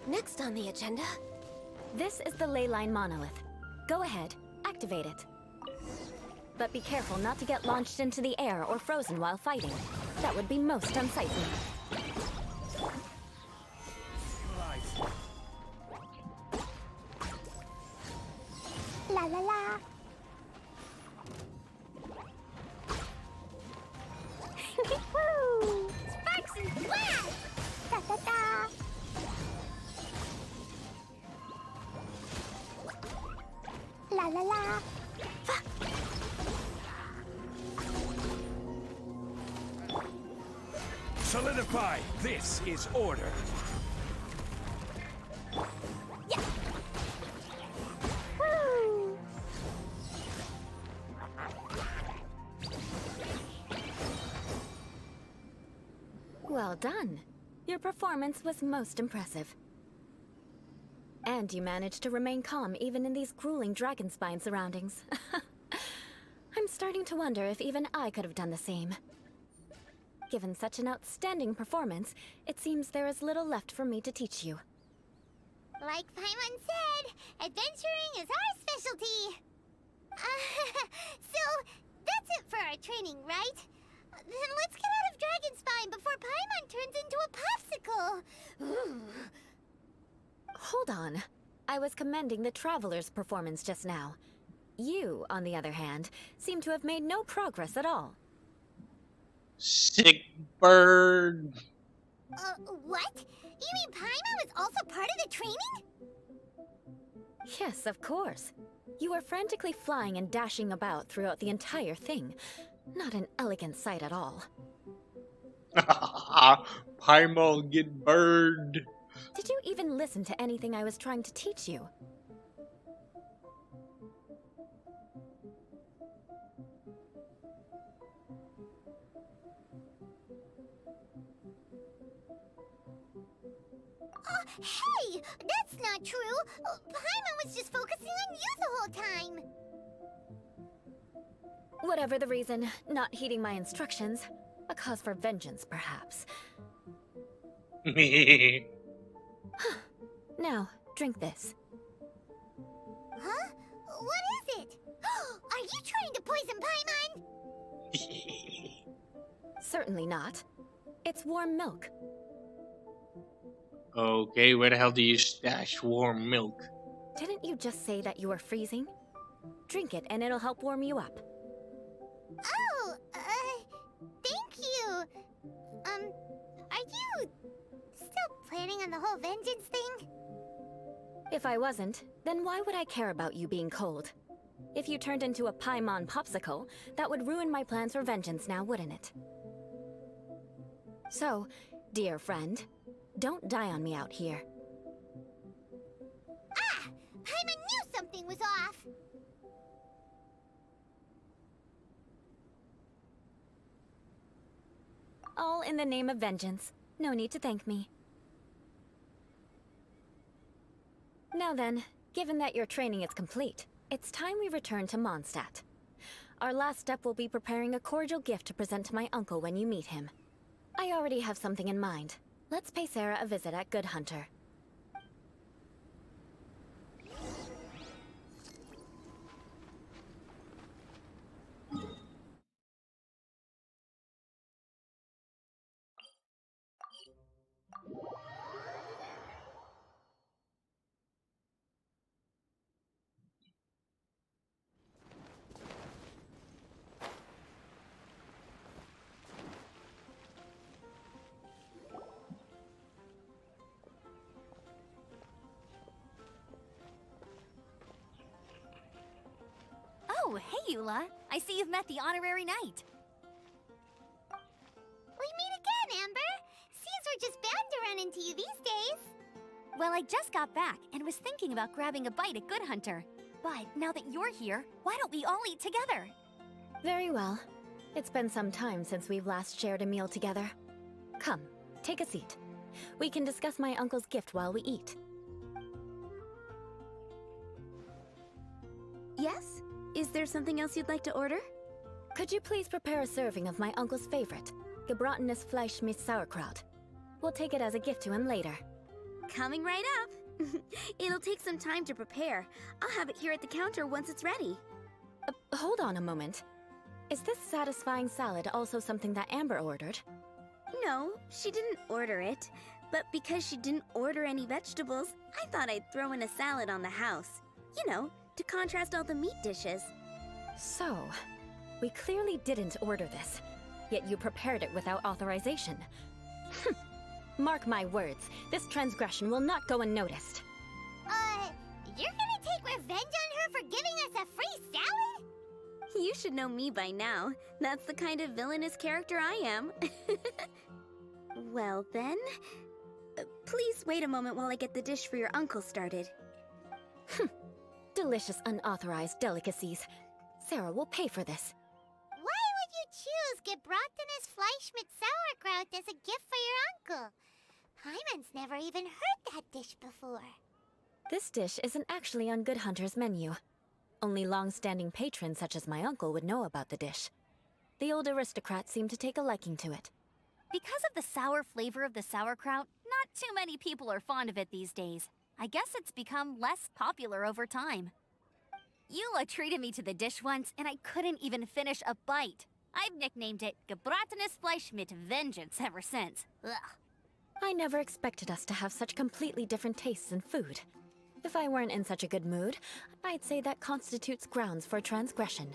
Speaker 2: Next on the agenda...
Speaker 8: This is the ley line monolith. Go ahead, activate it. But be careful not to get launched into the air or frozen while fighting. That would be most unsightly.
Speaker 2: La la la. Woo! Sparks and flash! Da da da! La la la.
Speaker 6: Solidify! This is order!
Speaker 2: Yeah. Woo!
Speaker 8: Well done. Your performance was most impressive. And you managed to remain calm even in these grueling dragonspine surroundings. I'm starting to wonder if even I could have done the same. Given such an outstanding performance, it seems there is little left for me to teach you.
Speaker 2: Like Paimon said, adventuring is our specialty. So, that's it for our training, right? Then let's get out of Dragonspine before Paimon turns into a popsicle. Ooh.
Speaker 8: Hold on. I was commending the Traveler's performance just now. You, on the other hand, seem to have made no progress at all.
Speaker 1: Sick bird.
Speaker 2: What? You mean Paimon was also part of the training?
Speaker 8: Yes, of course. You were frantically flying and dashing about throughout the entire thing. Not an elegant sight at all.
Speaker 1: Paimon get bird.
Speaker 8: Did you even listen to anything I was trying to teach you?
Speaker 2: Hey! That's not true! Paimon was just focusing on you the whole time!
Speaker 8: Whatever the reason, not heeding my instructions. A cause for vengeance, perhaps. Now, drink this.
Speaker 2: Huh? What is it? Are you trying to poison Paimon?
Speaker 8: Certainly not. It's warm milk.
Speaker 1: Okay, where the hell do you stash warm milk?
Speaker 8: Didn't you just say that you were freezing? Drink it and it'll help warm you up.
Speaker 2: Oh, thank you. Are you still planning on the whole vengeance thing?
Speaker 8: If I wasn't, then why would I care about you being cold? If you turned into a Paimon popsicle, that would ruin my plans for vengeance now, wouldn't it? So, dear friend, don't die on me out here.
Speaker 2: Ah! Paimon knew something was off!
Speaker 8: All in the name of vengeance. No need to thank me. Now then, given that your training is complete, it's time we return to Mondstadt. Our last step will be preparing a cordial gift to present to my uncle when you meet him. I already have something in mind. Let's pay Sarah a visit at Good Hunter.
Speaker 7: hey Eula. I see you've met the honorary knight.
Speaker 2: We meet again, Amber. Seems we're just bound to run into you these days.
Speaker 7: Well, I just got back and was thinking about grabbing a bite at Good Hunter. But now that you're here, why don't we all eat together?
Speaker 8: Very well. It's been some time since we've last shared a meal together. Come, take a seat. We can discuss my uncle's gift while we eat.
Speaker 11: Yes? Is there something else you'd like to order?
Speaker 8: Could you please prepare a serving of my uncle's favorite, gebratenes Fleisch mit Sauerkraut? We'll take it as a gift to him later.
Speaker 11: Coming right up. It'll take some time to prepare. I'll have it here at the counter once it's ready.
Speaker 8: Hold on a moment. Is this satisfying salad also something that Amber ordered?
Speaker 11: No, she didn't order it. But because she didn't order any vegetables, I thought I'd throw in a salad on the house. You know, to contrast all the meat dishes.
Speaker 8: So, we clearly didn't order this, yet you prepared it without authorization. Mark my words, this transgression will not go unnoticed.
Speaker 2: You're gonna take revenge on her for giving us a free salad?
Speaker 11: You should know me by now. That's the kind of villainous character I am. Well then, please wait a moment while I get the dish for your uncle started.
Speaker 8: Delicious unauthorized delicacies. Sarah will pay for this.
Speaker 2: Why would you choose gebratenes Fleisch mit Sauerkraut as a gift for your uncle? Hyman's never even heard that dish before.
Speaker 8: This dish isn't actually on Good Hunter's menu. Only long-standing patrons such as my uncle would know about the dish. The old aristocrat seemed to take a liking to it.
Speaker 7: Because of the sour flavor of the sauerkraut, not too many people are fond of it these days. I guess it's become less popular over time. Eula treated me to the dish once, and I couldn't even finish a bite. I've nicknamed it gebratenes Fleisch mit Vengeance ever since. Ugh.
Speaker 8: I never expected us to have such completely different tastes in food. If I weren't in such a good mood, I'd say that constitutes grounds for transgression.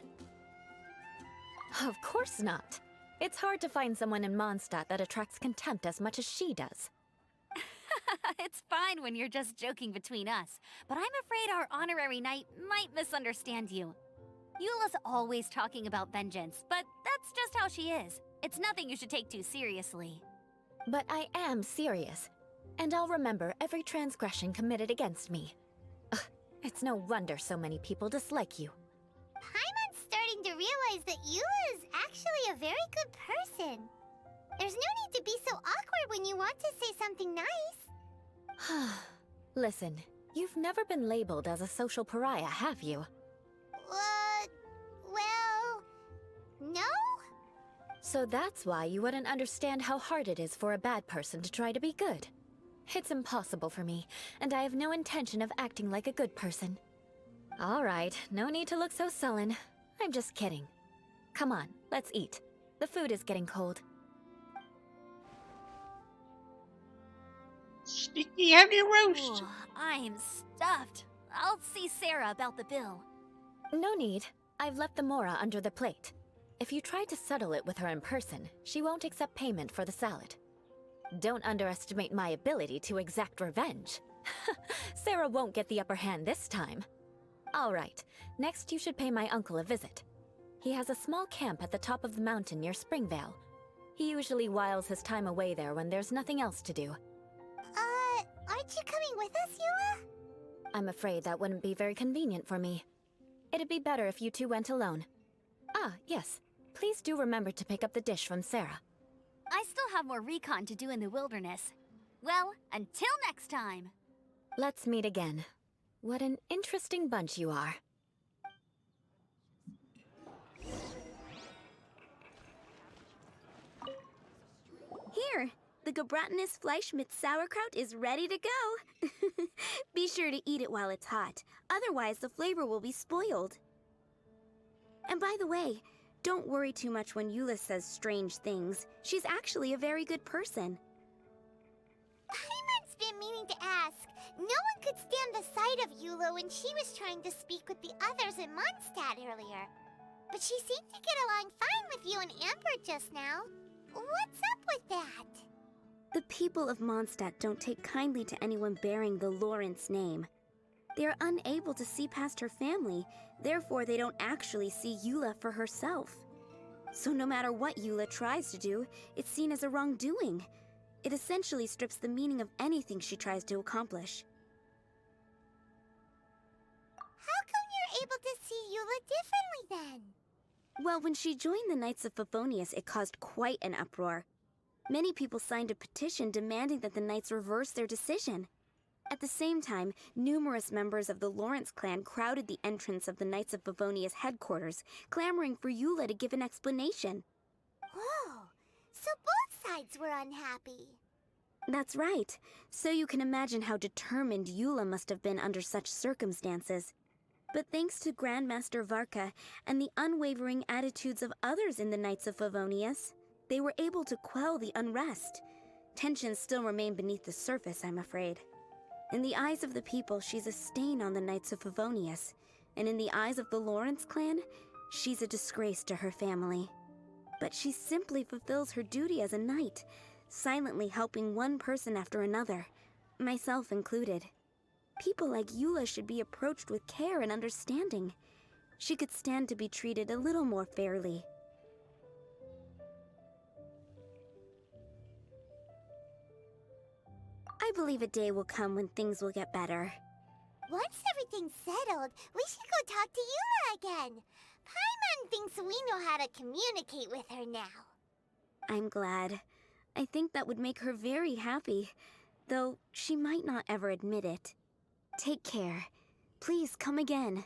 Speaker 8: Of course not. It's hard to find someone in Mondstadt that attracts contempt as much as she does.
Speaker 7: It's fine when you're just joking between us, but I'm afraid our honorary knight might misunderstand you. Eula's always talking about vengeance, but that's just how she is. It's nothing you should take too seriously.
Speaker 8: But I am serious, and I'll remember every transgression committed against me. Ugh, it's no wonder so many people dislike you.
Speaker 2: Paimon's starting to realize that Eula is actually a very good person. There's no need to be so awkward when you want to say something nice.
Speaker 8: Listen, you've never been labeled as a social pariah, have you?
Speaker 2: Well, no?
Speaker 8: So that's why you wouldn't understand how hard it is for a bad person to try to be good. It's impossible for me, and I have no intention of acting like a good person. All right, no need to look so sullen. I'm just kidding. Come on, let's eat. The food is getting cold.
Speaker 1: Sticky heavy roast.
Speaker 7: Ooh, I'm stuffed. I'll see Sarah about the bill.
Speaker 8: No need. I've left the mora under the plate. If you try to settle it with her in person, she won't accept payment for the salad. Don't underestimate my ability to exact revenge. Sarah won't get the upper hand this time. All right, next you should pay my uncle a visit. He has a small camp at the top of the mountain near Springvale. He usually whiles his time away there when there's nothing else to do.
Speaker 2: Aren't you coming with us, Eula?
Speaker 8: I'm afraid that wouldn't be very convenient for me. It'd be better if you two went alone. Ah, yes. Please do remember to pick up the dish from Sarah.
Speaker 7: I still have more recon to do in the wilderness. Well, until next time.
Speaker 8: Let's meet again. What an interesting bunch you are.
Speaker 11: Here, the gebratenes Fleisch mit Sauerkraut is ready to go. Be sure to eat it while it's hot, otherwise the flavor will be spoiled. And by the way, don't worry too much when Eula says strange things. She's actually a very good person.
Speaker 2: Paimon's been meaning to ask. No one could stand the sight of Eula when she was trying to speak with the others in Mondstadt earlier. But she seemed to get along fine with you and Amber just now. What's up with that?
Speaker 11: The people of Mondstadt don't take kindly to anyone bearing the Lawrence name. They are unable to see past her family, therefore they don't actually see Eula for herself. So no matter what Eula tries to do, it's seen as a wrongdoing. It essentially strips the meaning of anything she tries to accomplish.
Speaker 2: How come you're able to see Eula differently then?
Speaker 11: Well, when she joined the Knights of Favonius, it caused quite an uproar. Many people signed a petition demanding that the Knights reverse their decision. At the same time, numerous members of the Lawrence clan crowded the entrance of the Knights of Favonius headquarters, clamoring for Eula to give an explanation.
Speaker 2: Whoa, so both sides were unhappy.
Speaker 11: That's right. So you can imagine how determined Eula must have been under such circumstances. But thanks to Grandmaster Varka and the unwavering attitudes of others in the Knights of Favonius, they were able to quell the unrest. Tensions still remain beneath the surface, I'm afraid. In the eyes of the people, she's a stain on the Knights of Favonius, and in the eyes of the Lawrence clan, she's a disgrace to her family. But she simply fulfills her duty as a knight, silently helping one person after another, myself included. People like Eula should be approached with care and understanding. She could stand to be treated a little more fairly. I believe a day will come when things will get better.
Speaker 2: Once everything's settled, we should go talk to Eula again. Paimon thinks we know how to communicate with her now.
Speaker 11: I'm glad. I think that would make her very happy, though she might not ever admit it. Take care. Please come again.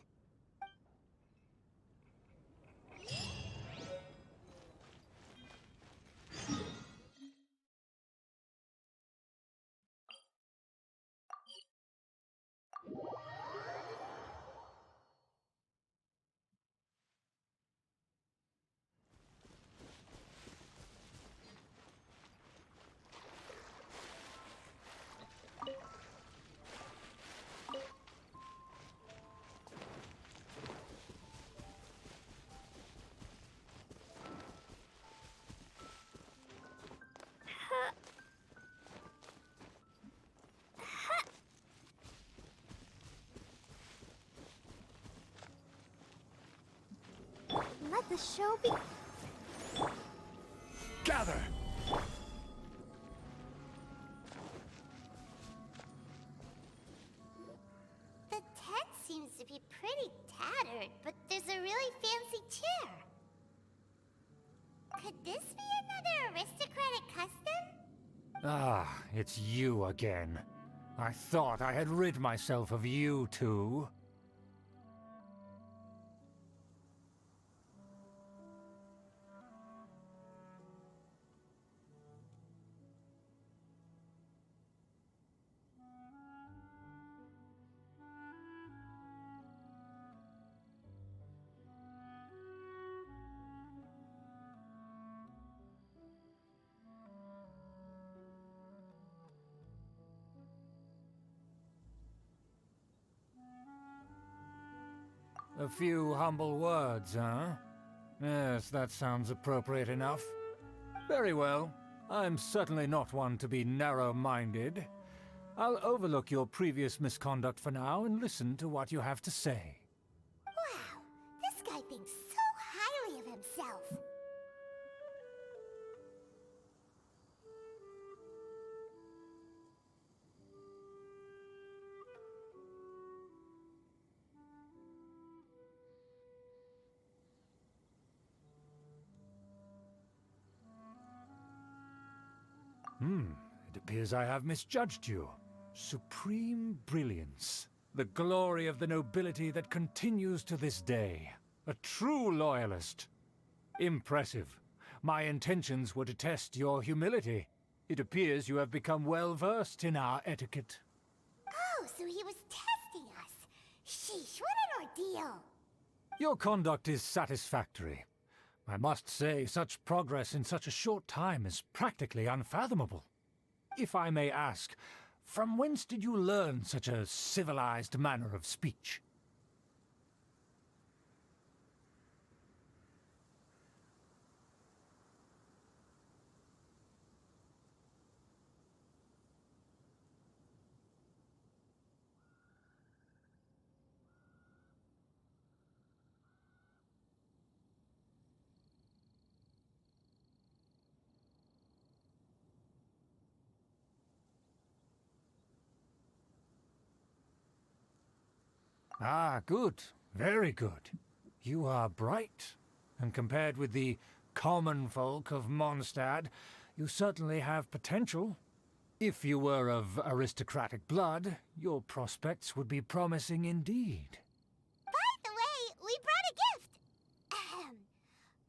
Speaker 2: Let the show be...
Speaker 6: Gather!
Speaker 2: The tent seems to be pretty tattered, but there's a really fancy chair. Could this be another aristocratic custom?
Speaker 6: Ah, it's you again. I thought I had rid myself of you two. A few humble words, huh? Yes, that sounds appropriate enough. Very well. I'm certainly not one to be narrow-minded. I'll overlook your previous misconduct for now and listen to what you have to say.
Speaker 2: Wow, this guy thinks so highly of himself.
Speaker 6: It appears I have misjudged you. Supreme brilliance. The glory of the nobility that continues to this day. A true loyalist. Impressive. My intentions were to test your humility. It appears you have become well-versed in our etiquette.
Speaker 2: Oh, so he was testing us. Sheesh, what an ordeal.
Speaker 6: Your conduct is satisfactory. I must say, such progress in such a short time is practically unfathomable. If I may ask, from whence did you learn such a civilized manner of speech? Ah, good. Very good. You are bright, and compared with the common folk of Mondstadt, you certainly have potential. If you were of aristocratic blood, your prospects would be promising indeed.
Speaker 2: By the way, we brought a gift. Ahem.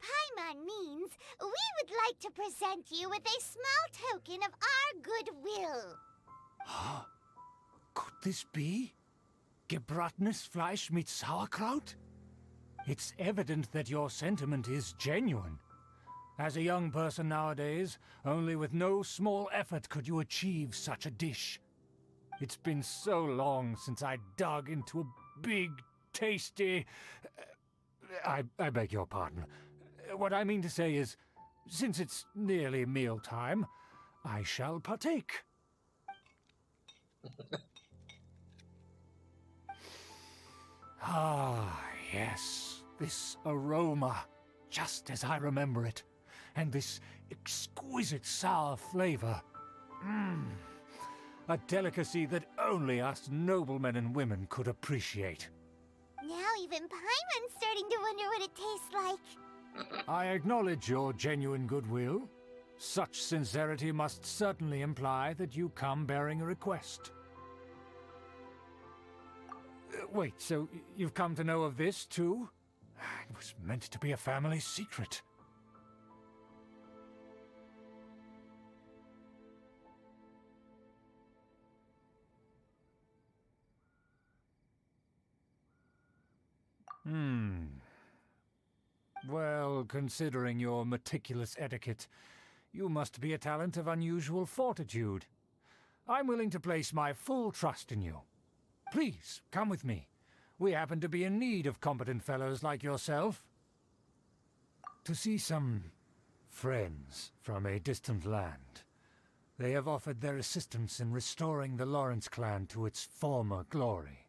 Speaker 2: Paimon means we would like to present you with a small token of our goodwill.
Speaker 6: Huh? Could this be? Gebratenes Fleisch mit Sauerkraut? It's evident that your sentiment is genuine. As a young person nowadays, only with no small effort could you achieve such a dish. It's been so long since I dug into a big, tasty... I beg your pardon. What I mean to say is, since it's nearly mealtime, I shall partake. Ah, yes, this aroma, just as I remember it, and this exquisite sour flavor. A delicacy that only us noblemen and women could appreciate.
Speaker 2: Now even Paimon's starting to wonder what it tastes like.
Speaker 6: I acknowledge your genuine goodwill. Such sincerity must certainly imply that you come bearing a request. Wait, so you've come to know of this, too? It was meant to be a family secret. Well, considering your meticulous etiquette, you must be a talent of unusual fortitude. I'm willing to place my full trust in you. Please, come with me. We happen to be in need of competent fellows like yourself. To see some friends from a distant land. They have offered their assistance in restoring the Lawrence clan to its former glory.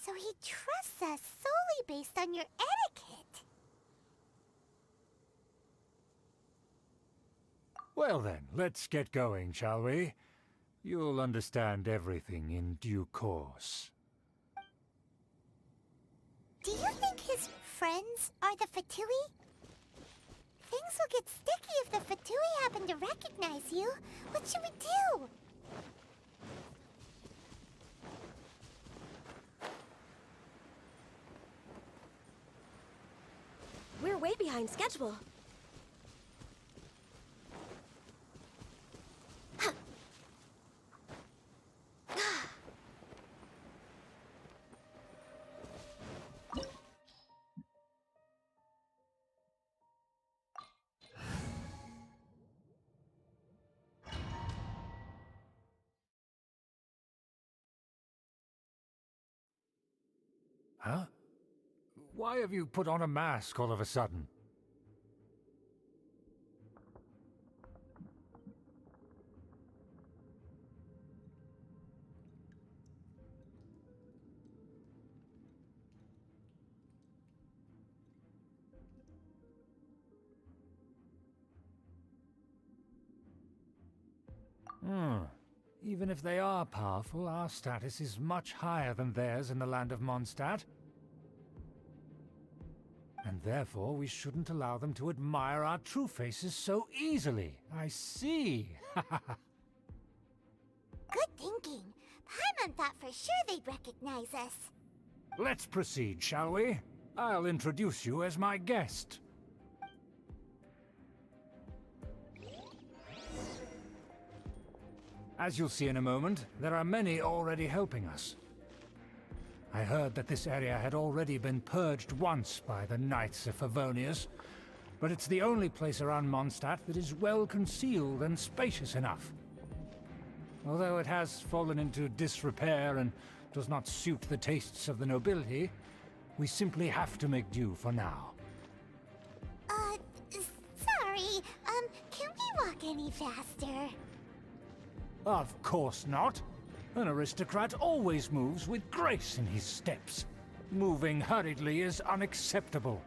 Speaker 2: So he trusts us solely based on your etiquette.
Speaker 6: Well then, let's get going, shall we? You'll understand everything in due course.
Speaker 2: Do you think his friends are the Fatui? Things will get sticky if the Fatui happen to recognize you. What should we do?
Speaker 11: We're way behind schedule.
Speaker 6: Huh? Why have you put on a mask all of a sudden? Even if they are powerful, our status is much higher than theirs in the land of Mondstadt. And therefore, we shouldn't allow them to admire our true faces so easily. I see.
Speaker 2: Good thinking. Paimon thought for sure they'd recognize us.
Speaker 6: Let's proceed, shall we? I'll introduce you as my guest. As you'll see in a moment, there are many already helping us. I heard that this area had already been purged once by the Knights of Favonius, but it's the only place around Mondstadt that is well concealed and spacious enough. Although it has fallen into disrepair and does not suit the tastes of the nobility, we simply have to make do for now.
Speaker 2: Sorry, can we walk any faster?
Speaker 6: Of course not. An aristocrat always moves with grace in his steps. Moving hurriedly is unacceptable.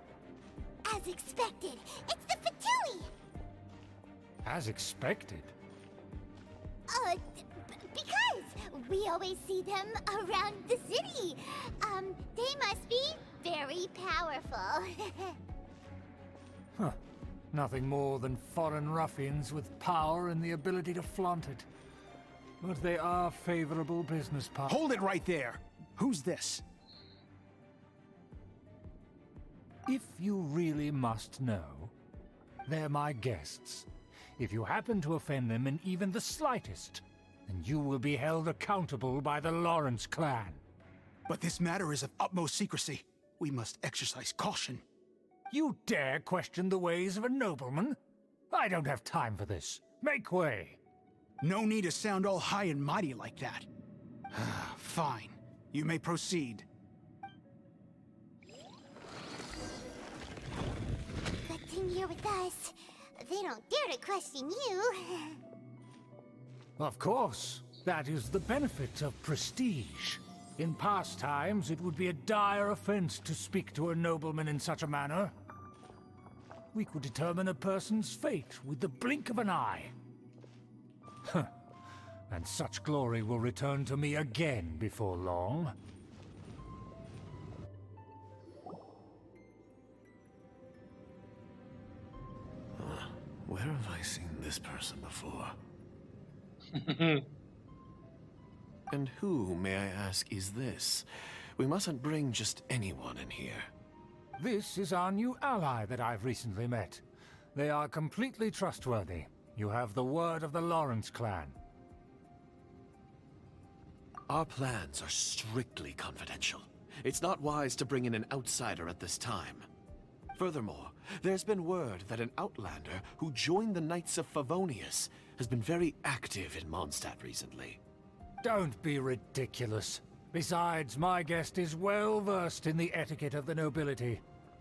Speaker 2: As expected, it's the Fatui!
Speaker 6: As expected?
Speaker 2: Because we always see them around the city. delightful.
Speaker 6: Huh. Nothing more than foreign ruffians with power and the ability to flaunt it. But they are favorable business partners.
Speaker 10: Hold it right there! Who's this?
Speaker 6: If you really must know, they're my guests. If you happen to offend them in even the slightest, then you will be held accountable by the Lawrence clan.
Speaker 10: But this matter is of utmost secrecy. We must exercise caution.
Speaker 6: You dare question the ways of a nobleman? I don't have time for this. Make way.
Speaker 10: No need to sound all high and mighty like that. Fine. You may proceed.
Speaker 2: Good thing you're with us. They don't dare to question you.
Speaker 6: Of course. That is the benefit of prestige. In past times, it would be a dire offense to speak to a nobleman in such a manner. We could determine a person's fate with the blink of an eye. And such glory will return to me again before long.
Speaker 3: Where have I seen this person before? And who, may I ask, is this? We mustn't bring just anyone in here.
Speaker 6: This is our new ally that I've recently met. They are completely trustworthy. You have the word of the Lawrence clan.
Speaker 3: Our plans are strictly confidential. It's not wise to bring in an outsider at this time. Furthermore, there's been word that an outlander who joined the Knights of Favonius has been very active in Mondstadt recently.
Speaker 6: Don't be ridiculous. Besides, my guest is well versed in the etiquette of the nobility.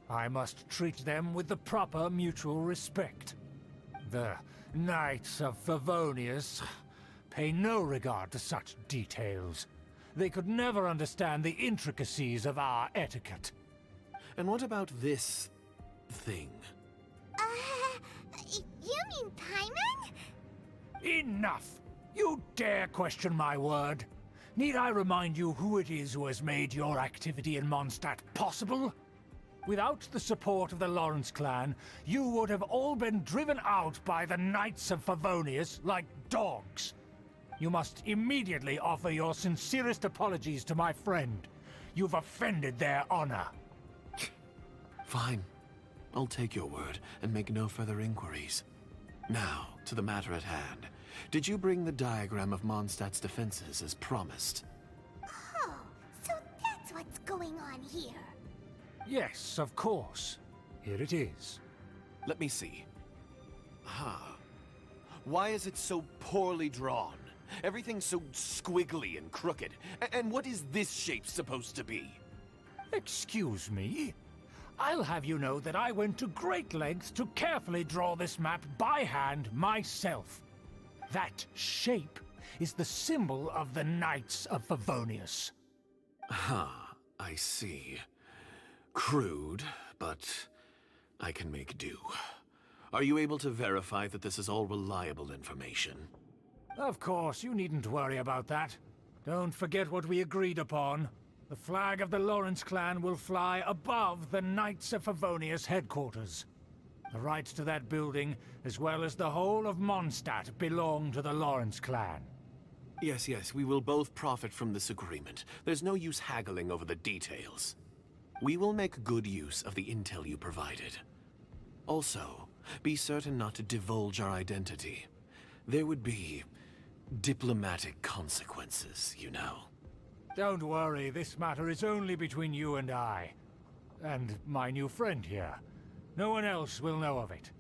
Speaker 6: I must treat them with the proper mutual respect. The Knights of Favonius pay no regard to such details. They could never understand the intricacies of our etiquette.
Speaker 3: And what about this thing?
Speaker 2: You mean Paimon?
Speaker 6: Enough! You dare question my word? Need I remind you who it is who has made your activity in Mondstadt possible? Without the support of the Lawrence clan, you would have all been driven out by the Knights of Favonius like dogs. You must immediately offer your sincerest apologies to my friend. You've offended their honor.
Speaker 3: Fine. I'll take your word and make no further inquiries. Now, to the matter at hand. Did you bring the diagram of Mondstadt's defenses as promised?
Speaker 2: Oh, so that's what's going on here.
Speaker 6: Yes, of course. Here it is.
Speaker 3: Let me see. Why is it so poorly drawn? Everything's so squiggly and crooked. And what is this shape supposed to be?
Speaker 6: Excuse me? I'll have you know that I went to great lengths to carefully draw this map by hand myself. That shape is the symbol of the Knights of Favonius.
Speaker 3: I see. Crude, but I can make do. Are you able to verify that this is all reliable information?
Speaker 6: Of course, you needn't worry about that. Don't forget what we agreed upon. The flag of the Lawrence clan will fly above the Knights of Favonius headquarters. The rights to that building, as well as the whole of Mondstadt, belong to the Lawrence clan.
Speaker 3: Yes, we will both profit from this agreement. There's no use haggling over the details. We will make good use of the intel you provided. Also, be certain not to divulge our identity. There would be diplomatic consequences, you know.
Speaker 6: Don't worry, this matter is only between you and I. And my new friend here. No one else will know of it.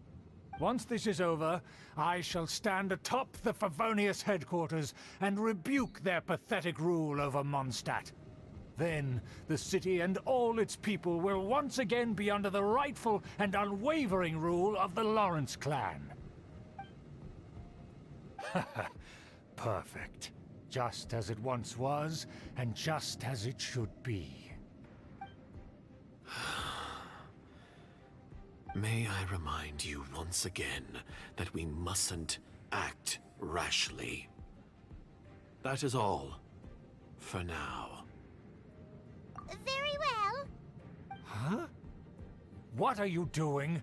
Speaker 6: Once this is over, I shall stand atop the Favonius headquarters and rebuke their pathetic rule over Mondstadt. Then, the city and all its people will once again be under the rightful and unwavering rule of the Lawrence clan. Perfect. Just as it once was, and just as it should be.
Speaker 3: May I remind you once again that we mustn't act rashly. That is all. For now.
Speaker 2: Very well.
Speaker 6: Huh? What are you doing?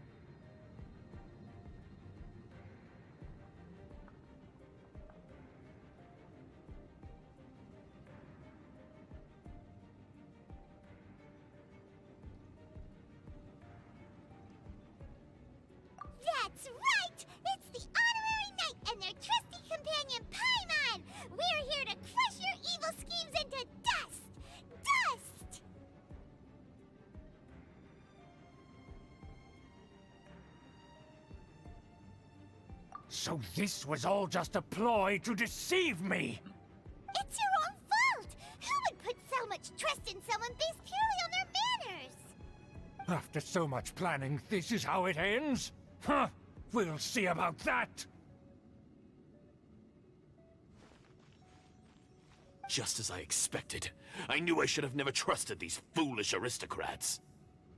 Speaker 2: That's right! It's the Honorary Knight and their trusty companion, Paimon! We're here to crush your evil schemes into dust! Dust!
Speaker 6: So this was all just a ploy to deceive me!
Speaker 2: It's your own fault! Who would put so much trust in someone based purely on their manners?
Speaker 6: After so much planning, this is how it ends? Huh! We'll see about that!
Speaker 3: Just as I expected. I knew I should have never trusted these foolish aristocrats.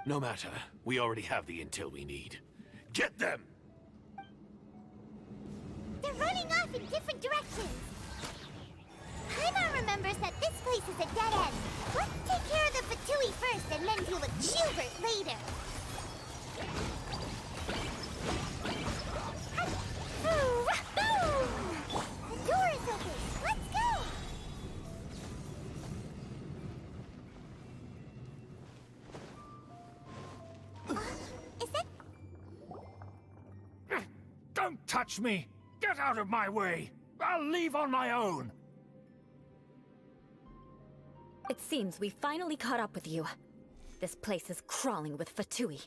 Speaker 3: No matter, we already have the intel we need. Get them!
Speaker 2: They're running off in different directions. Paimon remembers that this place is a dead end. Let's take care of the Fatui first and then deal with Schubert later. The door is open. Let's go! Is that...
Speaker 6: Don't touch me! Get out of my way! I'll leave on my own!
Speaker 8: It seems we finally caught up with you. This place is crawling with Fatui.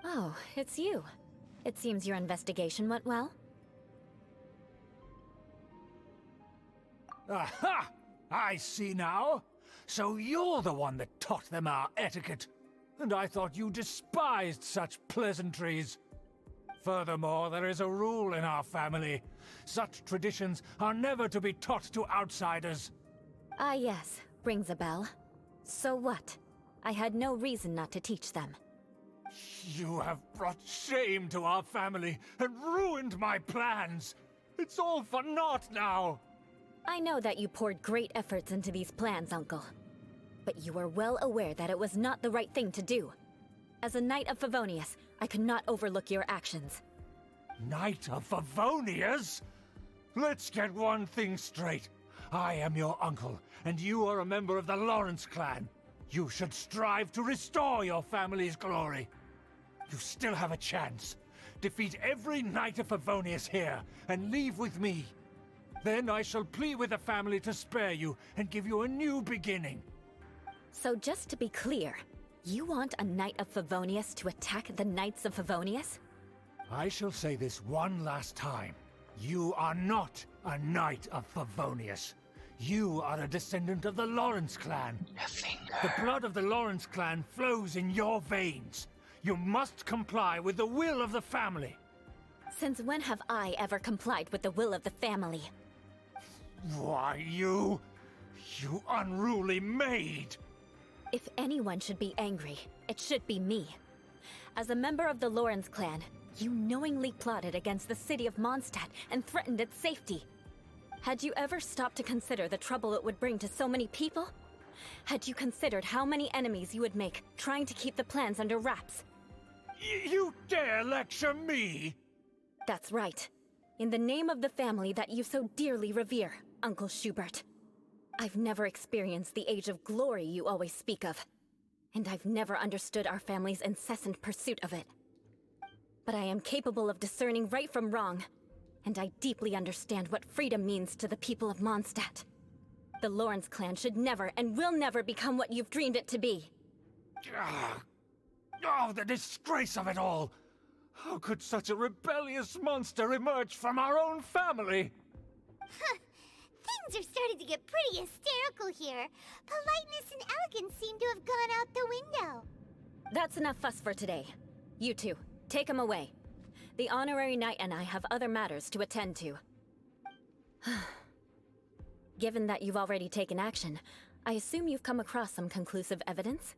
Speaker 8: Oh, it's you. It seems your investigation went well.
Speaker 6: Aha! I see now. So you're the one that taught them our etiquette. And I thought you despised such pleasantries. Furthermore, there is a rule in our family. Such traditions are never to be taught to outsiders.
Speaker 8: Ah yes, rings a bell. So what? I had no reason not to teach them.
Speaker 6: You have brought shame to our family and ruined my plans. It's all for naught now.
Speaker 8: I know that you poured great efforts into these plans, Uncle. But you were well aware that it was not the right thing to do. As a Knight of Favonius, I could not overlook your actions.
Speaker 6: Knight of Favonius? Let's get one thing straight. I am your uncle, and you are a member of the Lawrence clan. You should strive to restore your family's glory. You still have a chance. Defeat every Knight of Favonius here, and leave with me. Then I shall plead with the family to spare you and give you a new beginning.
Speaker 8: So just to be clear, you want a Knight of Favonius to attack the Knights of Favonius?
Speaker 6: I shall say this one last time. You are not a Knight of Favonius. You are a descendant of the Lawrence clan. The blood of the Lawrence clan flows in your veins. You must comply with the will of the family.
Speaker 8: Since when have I ever complied with the will of the family?
Speaker 6: Why, you unruly maid!
Speaker 8: If anyone should be angry, it should be me. As a member of the Lawrence clan, you knowingly plotted against the city of Mondstadt and threatened its safety. Had you ever stopped to consider the trouble it would bring to so many people? Had you considered how many enemies you would make trying to keep the plans under wraps?
Speaker 6: You dare lecture me?
Speaker 8: That's right. In the name of the family that you so dearly revere, Uncle Schubert. I've never experienced the age of glory you always speak of. And I've never understood our family's incessant pursuit of it. But I am capable of discerning right from wrong. And I deeply understand what freedom means to the people of Mondstadt. The Lawrence clan should never and will never become what you've dreamed it to be.
Speaker 6: Oh, the disgrace of it all! How could such a rebellious monster emerge from our own family?
Speaker 2: Things are starting to get pretty hysterical here. Politeness and elegance seem to have gone out the window.
Speaker 8: That's enough fuss for today. You two, take him away. The Honorary Knight and I have other matters to attend to. Given that you've already taken action, I assume you've come across some conclusive evidence?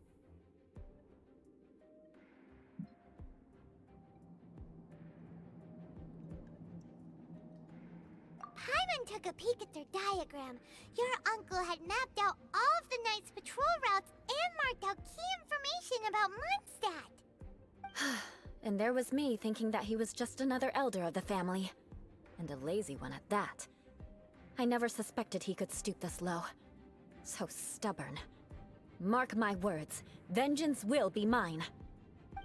Speaker 2: Paimon took a peek at their diagram. Your uncle had mapped out all of the Knight's patrol routes and marked out key information about Mondstadt.
Speaker 8: And there was me thinking that he was just another elder of the family. And a lazy one at that. I never suspected he could stoop this low. So stubborn. Mark my words, vengeance will be mine.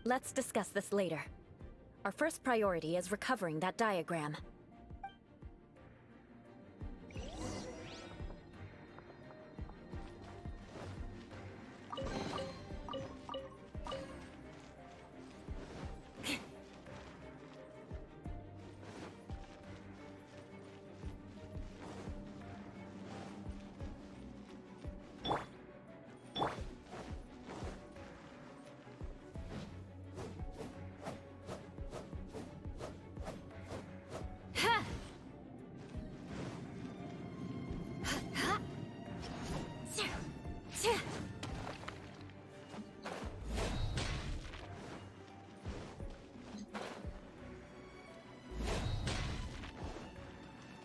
Speaker 8: Let's discuss this later. Our first priority is recovering that diagram.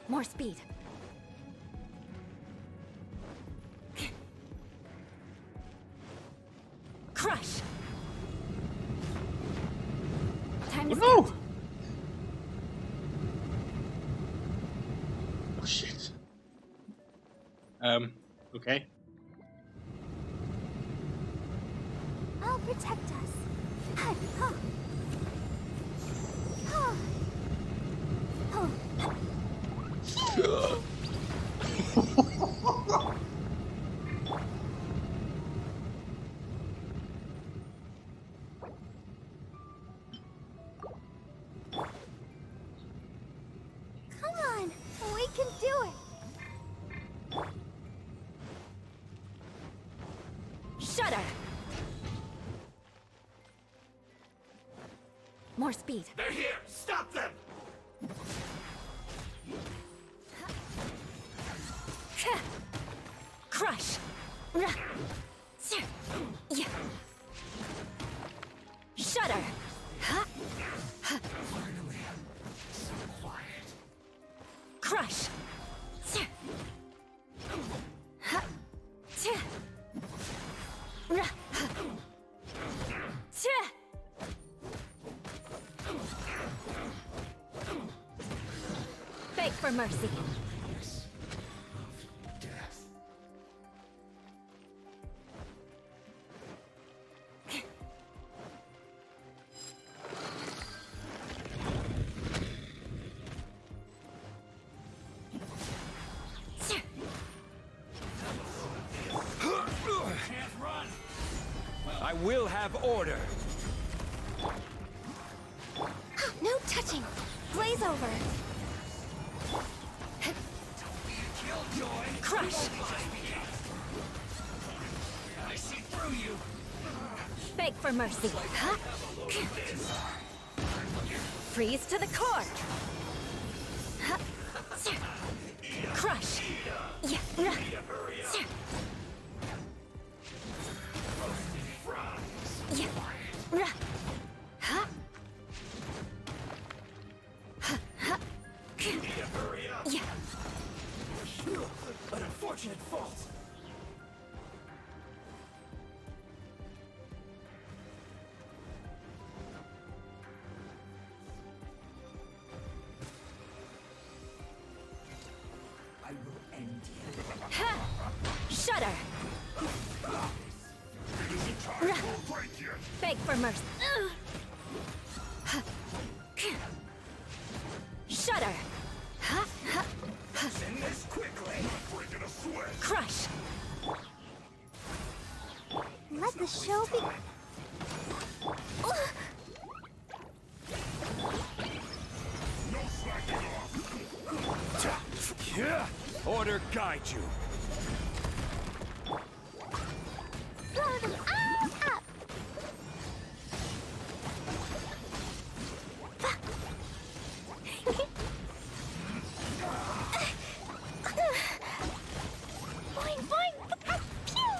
Speaker 8: More speed. Crush! Time to
Speaker 1: No! Oh shit. Okay.
Speaker 2: I'll protect us. Huh. Huh. Huh. Come on, we can do it.
Speaker 8: Shudder! More speed.
Speaker 3: They're here! Stop them!
Speaker 8: Crush! Shudder!
Speaker 3: Finally. So quiet.
Speaker 8: Crush! Beg for mercy.
Speaker 3: Death. Can't run. I will have order.
Speaker 2: No touching. Blaze over.
Speaker 8: Crush!
Speaker 3: I see through you.
Speaker 8: Beg for mercy. Freeze to the core. Crush!
Speaker 3: An unfortunate fault. I will end you.
Speaker 8: Shudder! Beg for mercy. Shudder!
Speaker 3: Send this quickly. Bring it a sweat.
Speaker 8: Crush!
Speaker 2: Let the show be.
Speaker 3: No slacking off. Order guide you.
Speaker 2: Blow them all up. Boing, boing. Pew!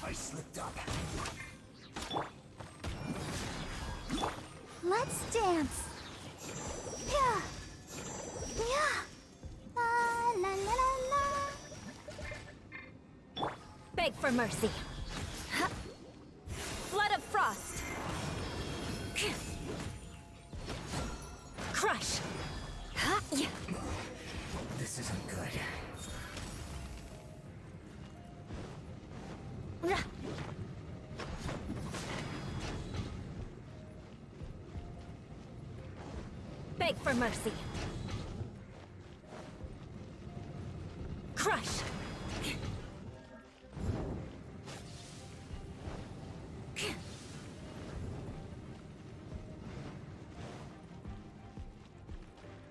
Speaker 3: I slipped up.
Speaker 2: Let's dance. Yeah. Yeah. La la la la la.
Speaker 8: Beg for mercy. mercy. Crush.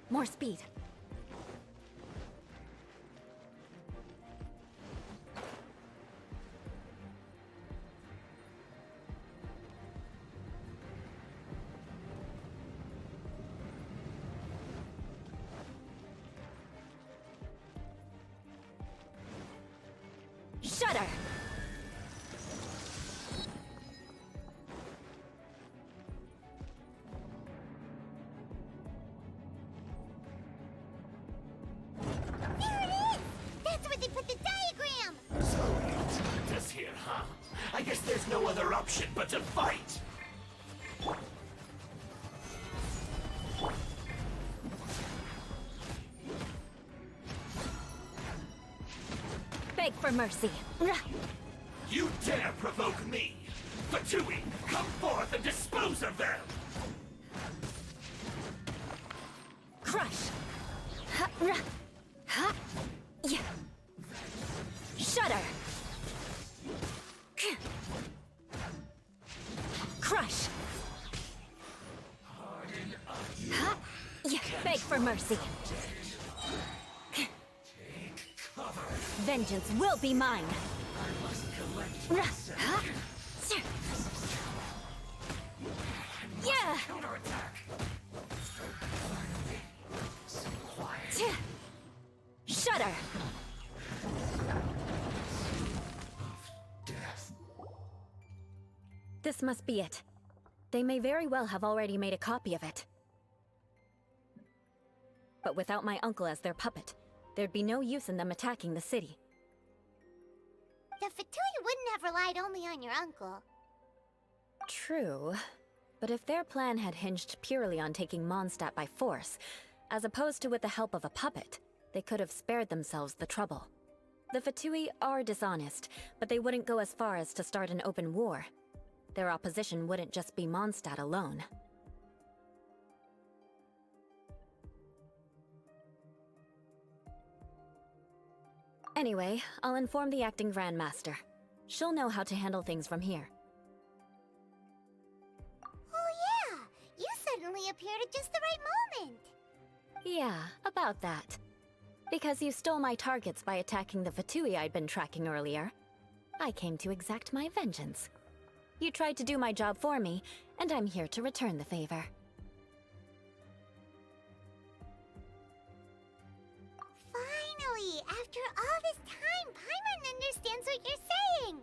Speaker 8: More speed. Shudder!
Speaker 2: There it is! That's where they put the diagram!
Speaker 3: So you trapped us here, huh? I guess there's no other option but to fight!
Speaker 8: Beg for mercy.
Speaker 3: You dare provoke me! Fatui, come forth and dispose of them!
Speaker 8: Crush. Ha, ra, ha, yeah. Shudder. Crush. Ha, yeah. Beg for mercy. Vengeance will be mine. Ra, ha, sir. Yeah. Shudder. This must be it. They may very well have already made a copy of it. But without my uncle as their puppet, there'd be no use in them attacking the city.
Speaker 2: The Fatui wouldn't have relied only on your uncle.
Speaker 8: True. But if their plan had hinged purely on taking Mondstadt by force, as opposed to with the help of a puppet, they could have spared themselves the trouble. The Fatui are dishonest, but they wouldn't go as far as to start an open war. Their opposition wouldn't just be Mondstadt alone. Anyway, I'll inform the acting Grandmaster. She'll know how to handle things from here.
Speaker 2: Oh yeah! You suddenly appeared at just the right moment!
Speaker 8: Yeah, about that. Because you stole my targets by attacking the Fatui I'd been tracking earlier, I came to exact my vengeance. You tried to do my job for me, and I'm here to return the favor.
Speaker 2: Finally! After all this time, Paimon understands what you're saying!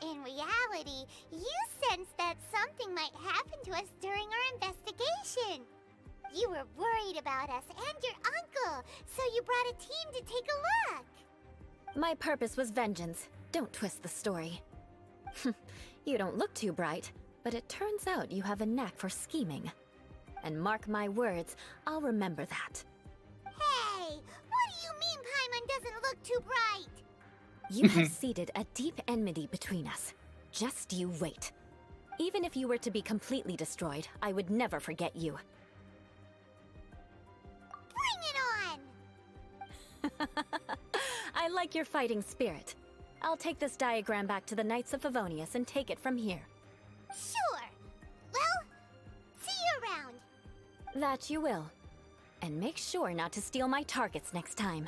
Speaker 2: In reality, you sensed that something might happen to us during our investigation. You were worried about us and your uncle, so you brought a team to take a look.
Speaker 8: My purpose was vengeance. Don't twist the story. You don't look too bright, but it turns out you have a knack for scheming. And mark my words, I'll remember that.
Speaker 2: Hey, what do you mean Paimon doesn't look too bright?
Speaker 8: You have seeded a deep enmity between us. Just you wait. Even if you were to be completely destroyed, I would never forget you.
Speaker 2: Bring it on!
Speaker 8: I like your fighting spirit. I'll take this diagram back to the Knights of Favonius and take it from here.
Speaker 2: Sure. Well, see you around.
Speaker 8: That you will. And make sure not to steal my targets next time.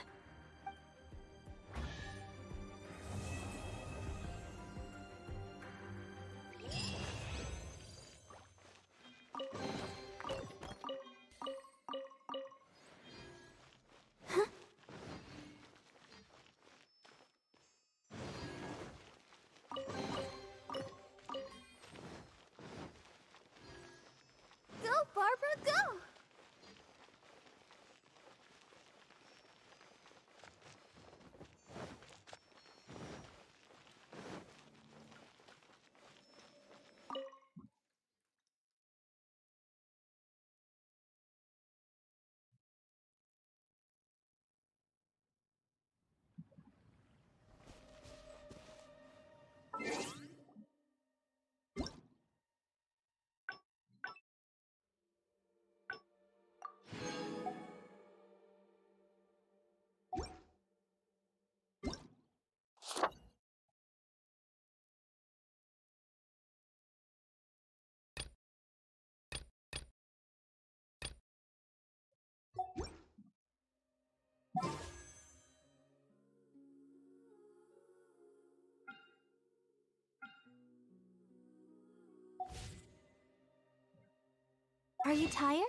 Speaker 11: Are you tired?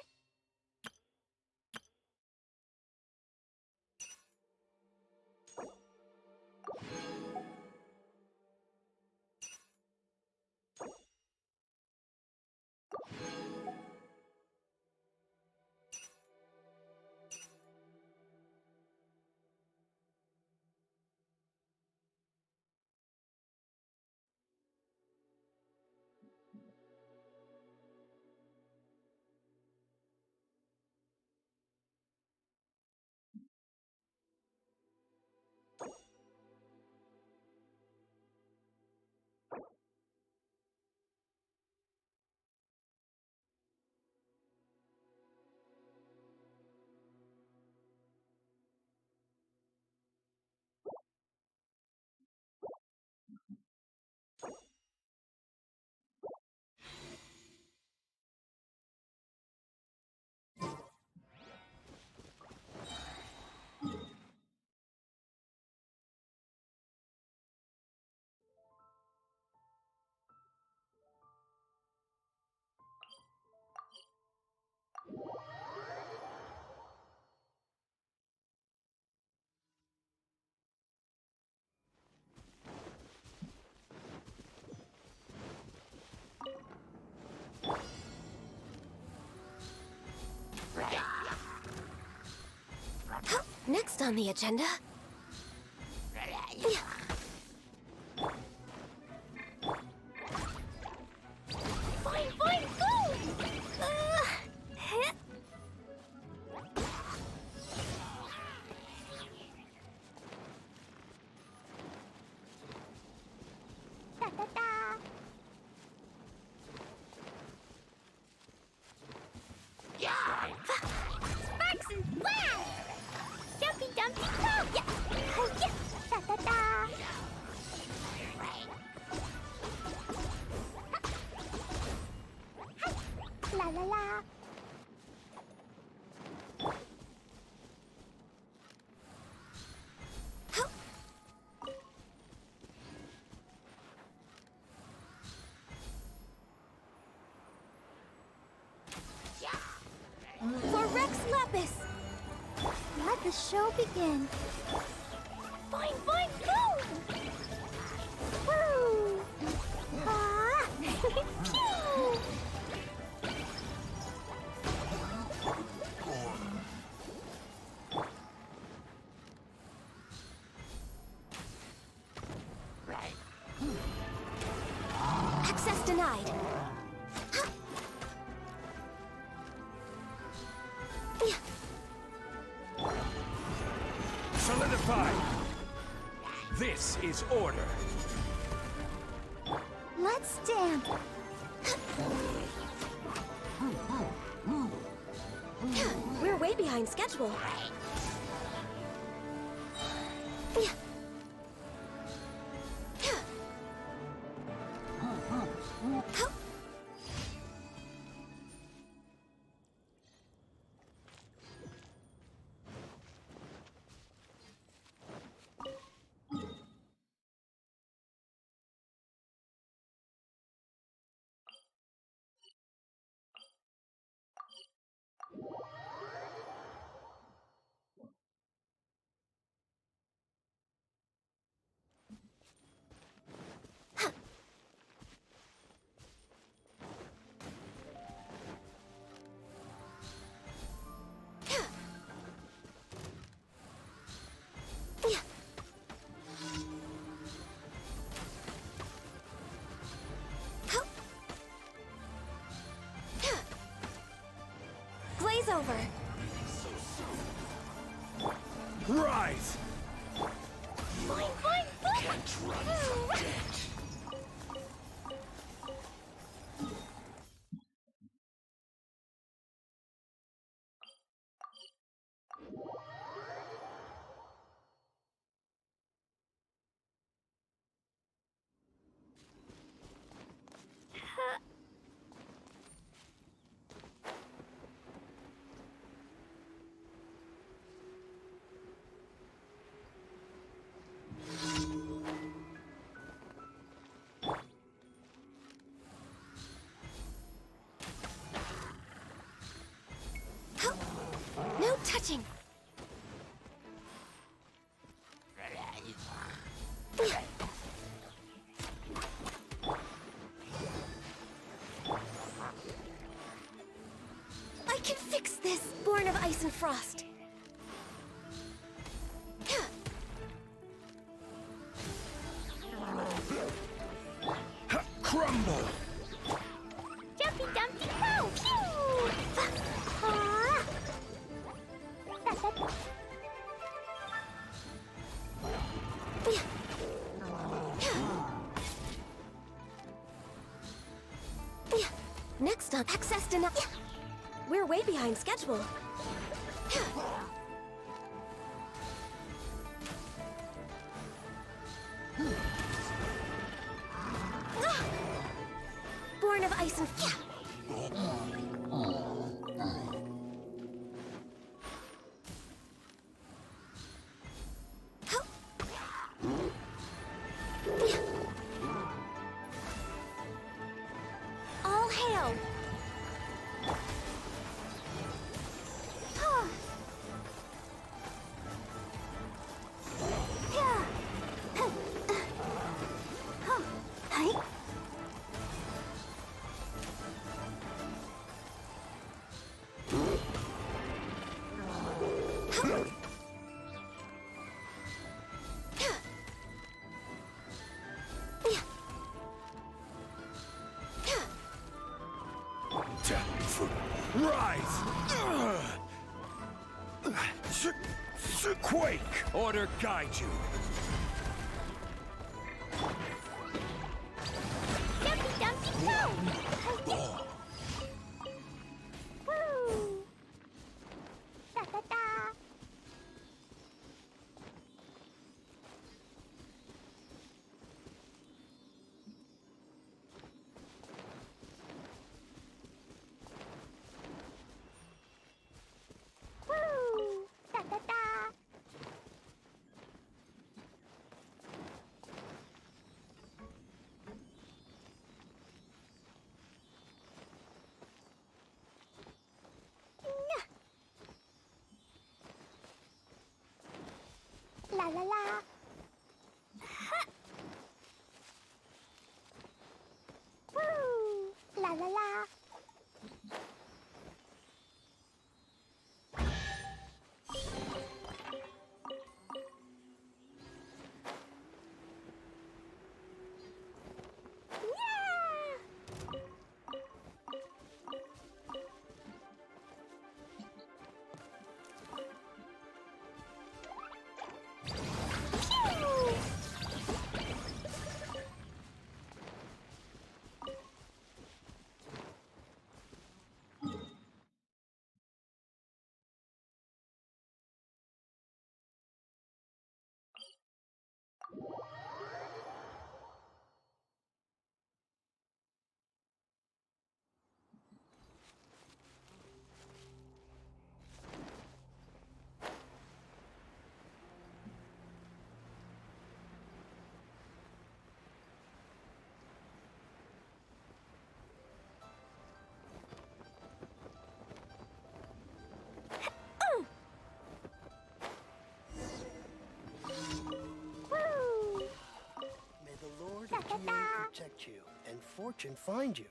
Speaker 8: Next on the agenda.
Speaker 11: Fine, fine, go!
Speaker 2: Da da da.
Speaker 11: Sparks and flash! Jumpy dumpy go! Yeah! Oh, yeah!
Speaker 2: Da da da. La la la.
Speaker 11: For Rex Lapis!
Speaker 2: Let the show begin.
Speaker 11: Fine, fine, go!
Speaker 2: Woo! Ah! Pew!
Speaker 11: Access denied.
Speaker 6: Solidified! This is order.
Speaker 2: Let's dance.
Speaker 8: We're way behind schedule.
Speaker 11: Blaze over.
Speaker 6: Rise!
Speaker 11: Fine, fine, fine!
Speaker 3: Can't run from death.
Speaker 11: approaching. I can fix this, born of ice and frost.
Speaker 6: Crumble!
Speaker 2: Jumpy Dumpty Go! Pew!
Speaker 11: Next up, access denied. We're way behind schedule. Born of ice and all hail.
Speaker 6: Rise! Quake! Order guide you.
Speaker 2: Jumpy Dumpty Go! Woo! Da da da! Woo! Da da da! La la la. Ha. Woo! La la la.
Speaker 12: May the Lord of GA protect you and fortune find you.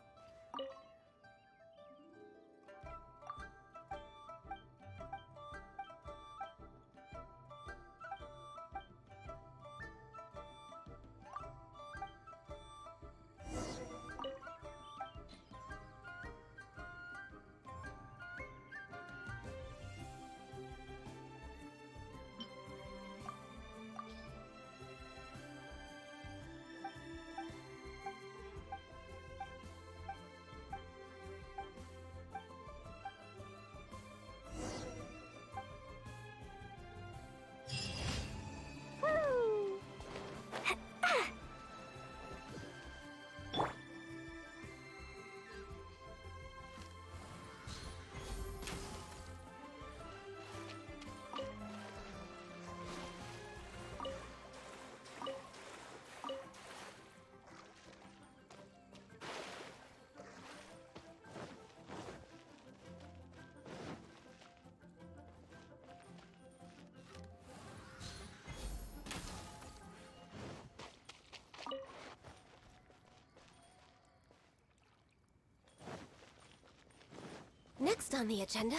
Speaker 13: Next on the agenda?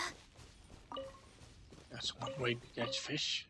Speaker 1: That's one way to catch fish.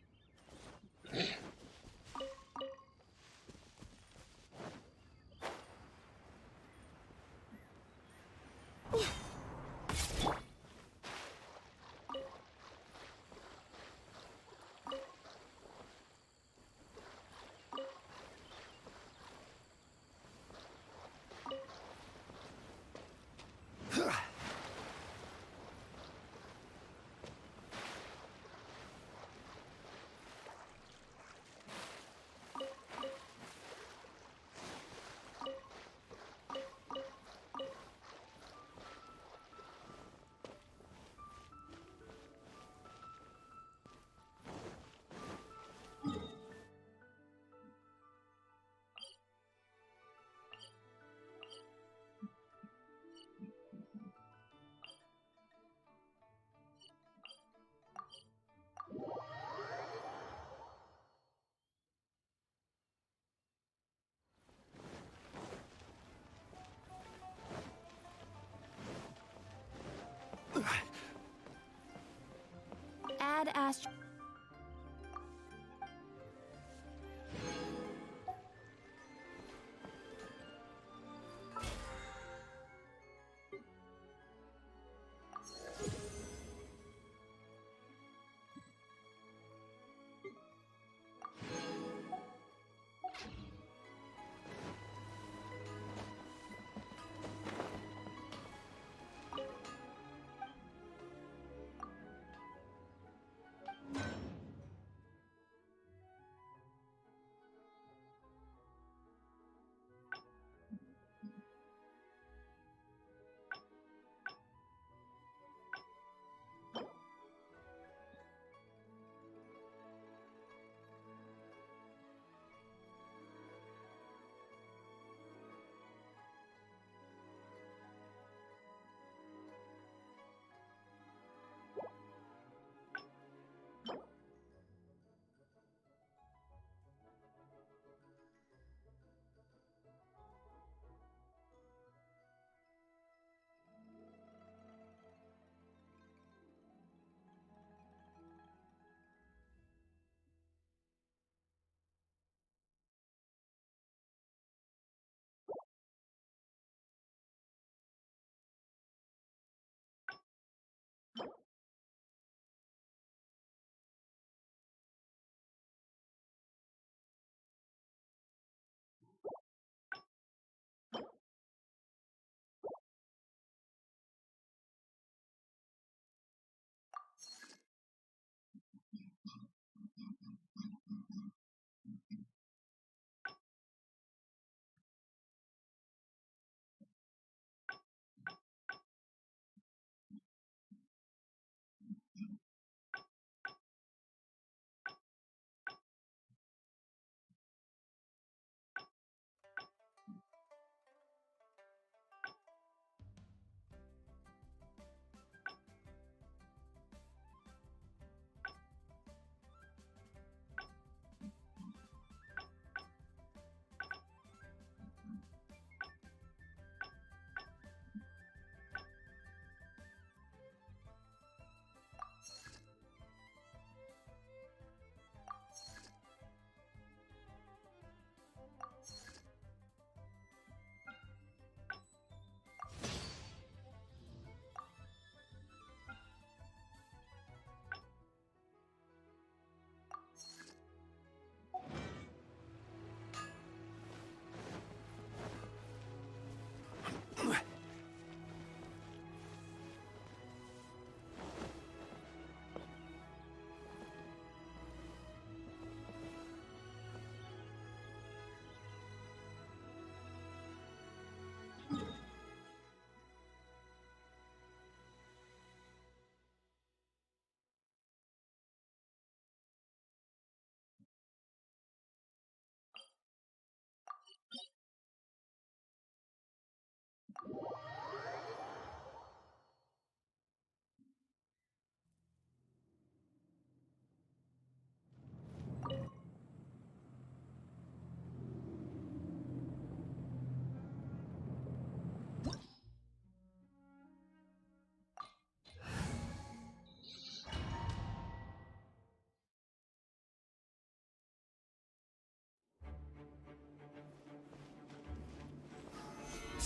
Speaker 5: Add Astro.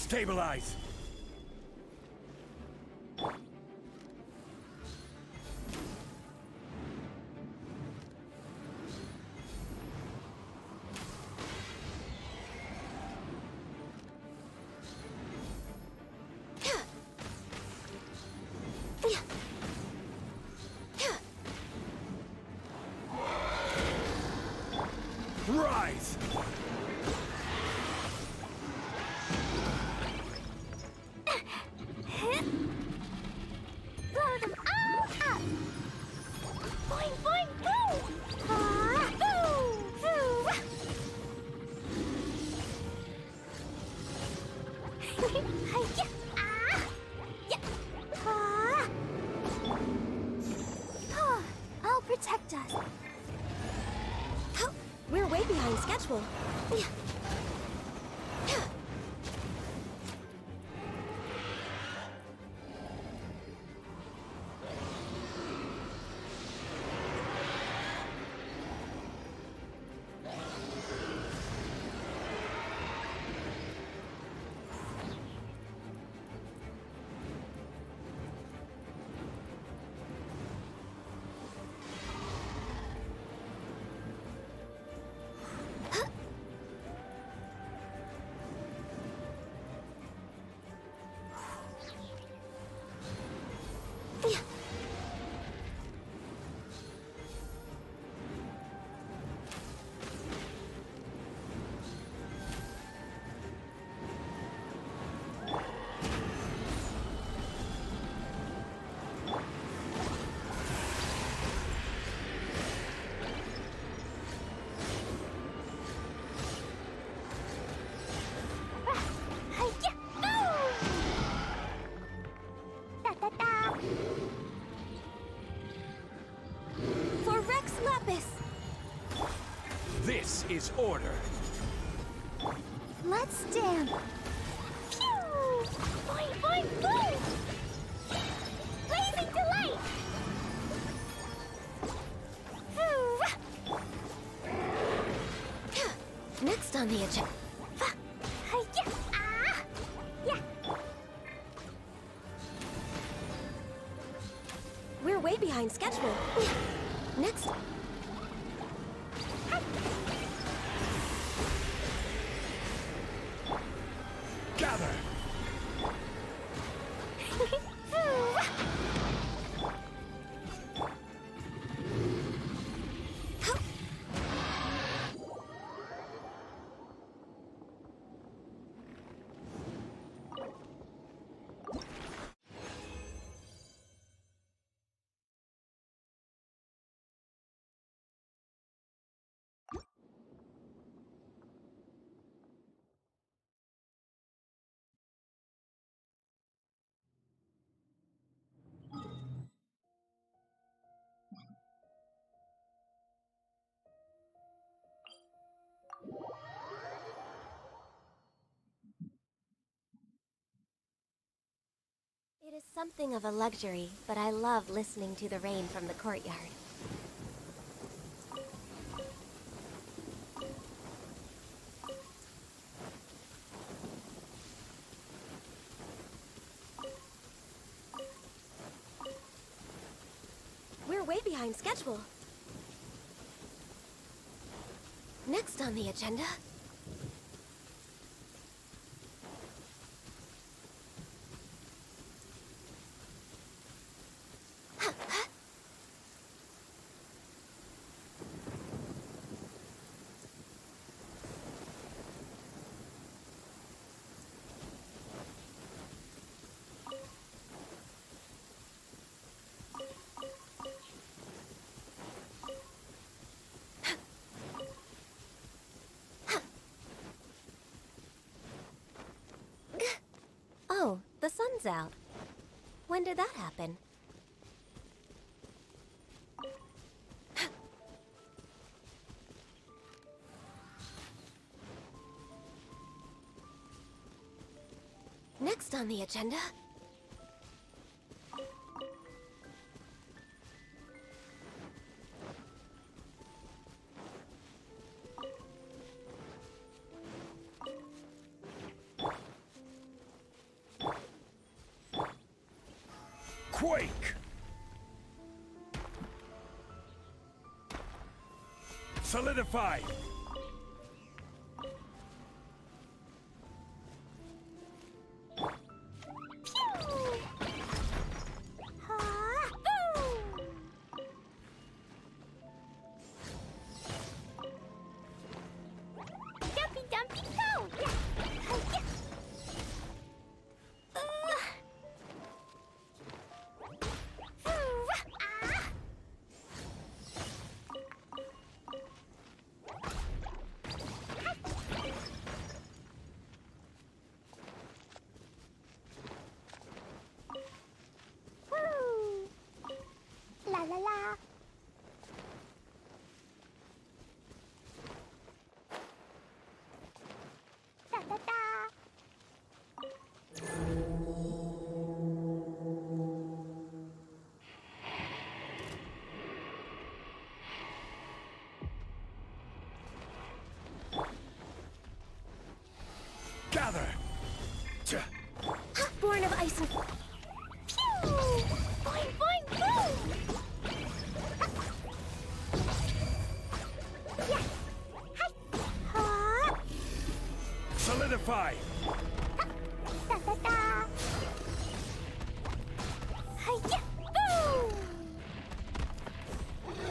Speaker 6: Stabilize! Rise!
Speaker 2: Blow them all up! Boing, boing, boo! Ah, boo! Boo! Hi-ya! Ah! Yeah! Ah! Oh, I'll protect us.
Speaker 11: We're way behind schedule.
Speaker 2: Hi-ya! Boo! Da-da-da!
Speaker 11: For Rex Lapis!
Speaker 6: This is order.
Speaker 2: Let's stamp! Pew! Boing, boing, boing! Blazing delight! Phew!
Speaker 11: Next on the agenda.
Speaker 2: Hi-ya! Ah! Yeah!
Speaker 11: We're way behind schedule. Next.
Speaker 6: Gather!
Speaker 11: It is something of a luxury, but I love listening to the rain from the courtyard. We're way behind schedule. Next on the agenda. Oh, the sun's out. When did that happen? Next on the agenda.
Speaker 6: Quake! Solidify!
Speaker 2: Dumpy Dumpy go! La la la. Da da da.
Speaker 6: Gather!
Speaker 11: Born of ice and...
Speaker 2: Pew! Boing boing boom! Yeah. Hi. Ha.
Speaker 6: Solidify!
Speaker 2: Da da da. Hi-ya! Boom!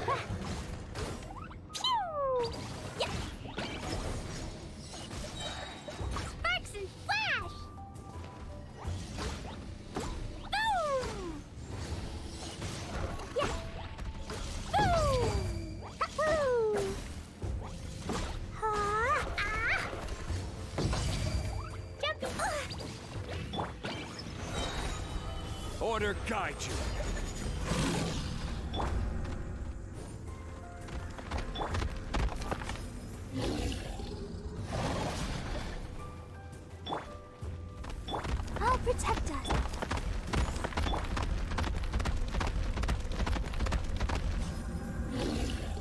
Speaker 2: Ah. Pew! Yeah. Sparks and flash! Boom! Yeah. Boom! Ha-hoo! Ha! Ah! Jumpy!
Speaker 6: Order guide you.
Speaker 11: I'll protect us.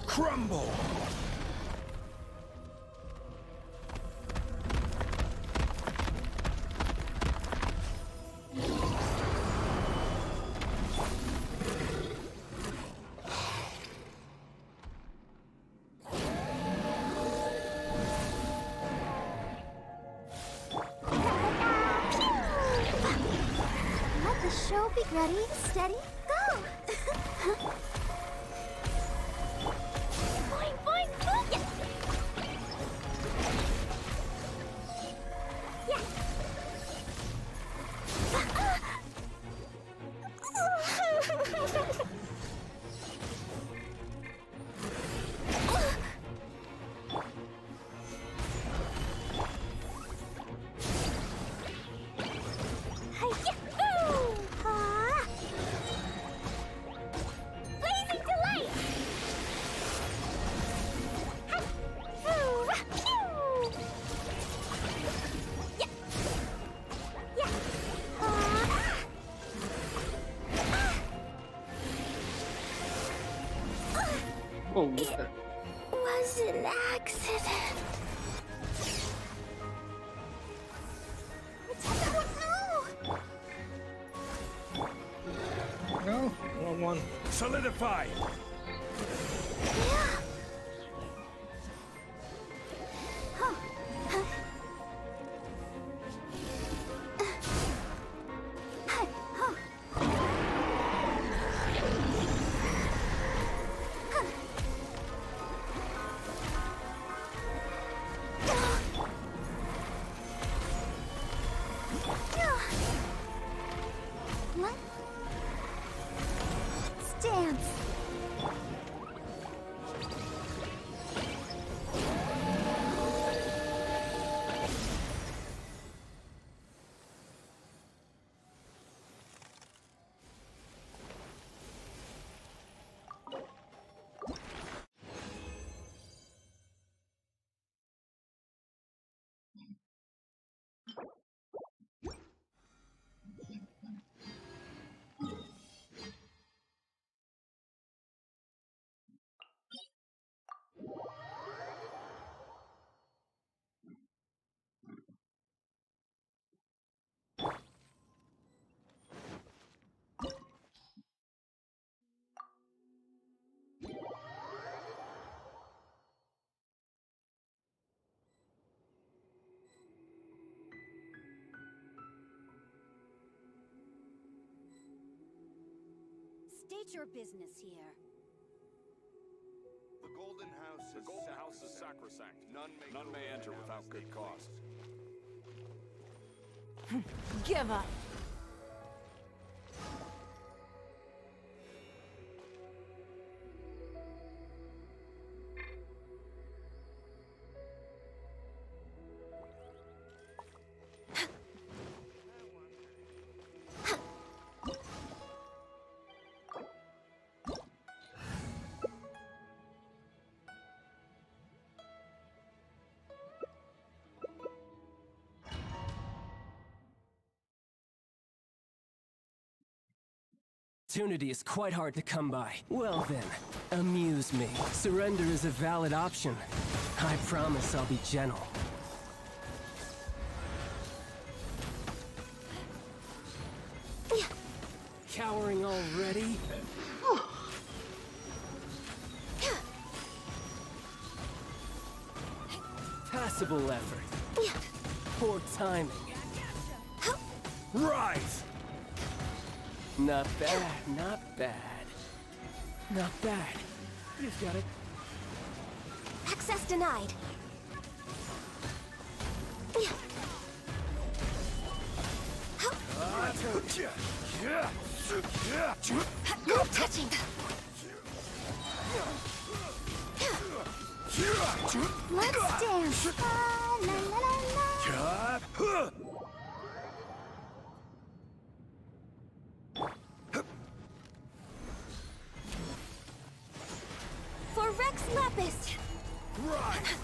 Speaker 6: Crumble!
Speaker 11: Let the show be ready, steady, go!
Speaker 2: Boing boing boom! Yeah. Yeah. Hi-ya! Boom! Ha! Blazing delight! Hi! Boo! Rah! Pew! Yeah! Yeah! Ha!
Speaker 1: Whoa, what the?
Speaker 11: Was an accident.
Speaker 1: No, wrong one.
Speaker 6: Solidify!
Speaker 11: What? Stance.
Speaker 4: State your business here.
Speaker 13: The Golden House is sacrosanct. None may enter without good cause.
Speaker 5: Give up.
Speaker 14: Opportunity is quite hard to come by. Well then, amuse me. Surrender is a valid option. I promise I'll be gentle. Cowering already? Passable effort. Poor timing. Rise! Not bad, not bad. Not bad. You've got it.
Speaker 11: Access denied. No touching.
Speaker 2: Let's dance. La la la la.
Speaker 11: For Rex Lapis.
Speaker 14: Right.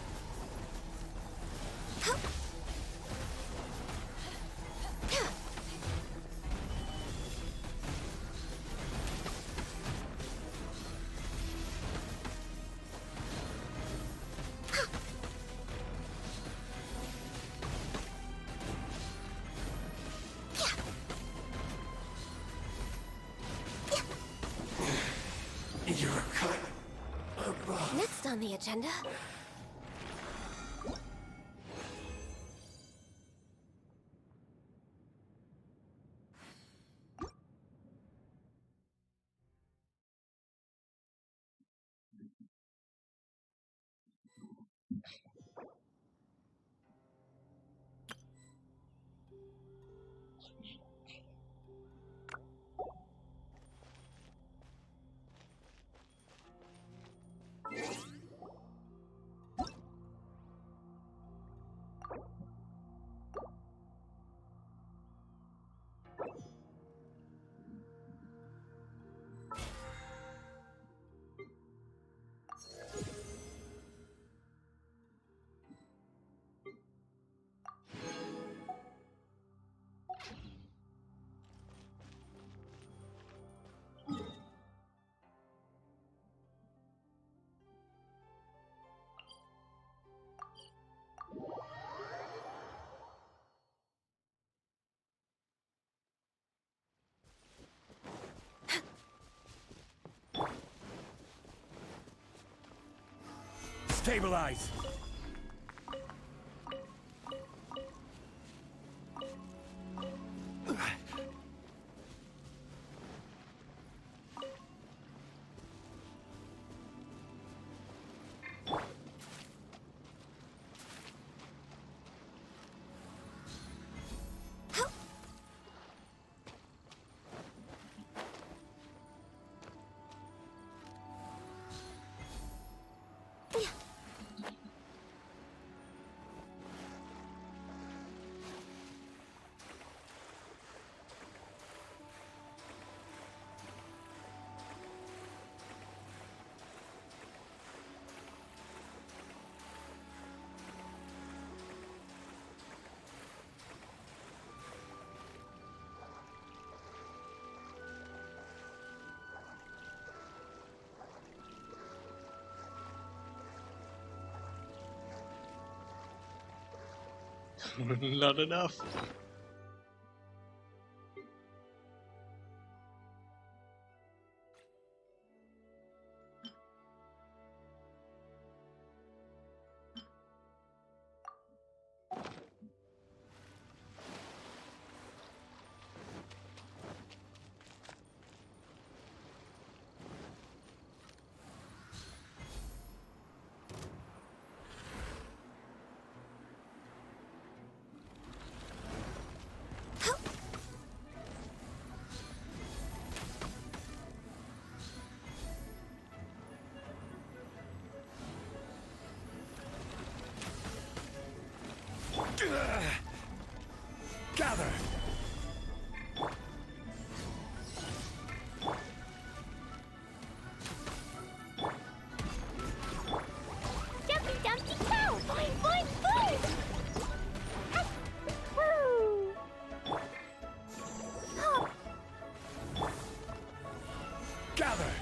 Speaker 11: Next on the agenda.
Speaker 14: Stabilize!
Speaker 1: Not enough.
Speaker 6: Gather!
Speaker 2: Jumpy Dumpty Go! Boing, boing, boing! Woo! Oh.
Speaker 6: Gather!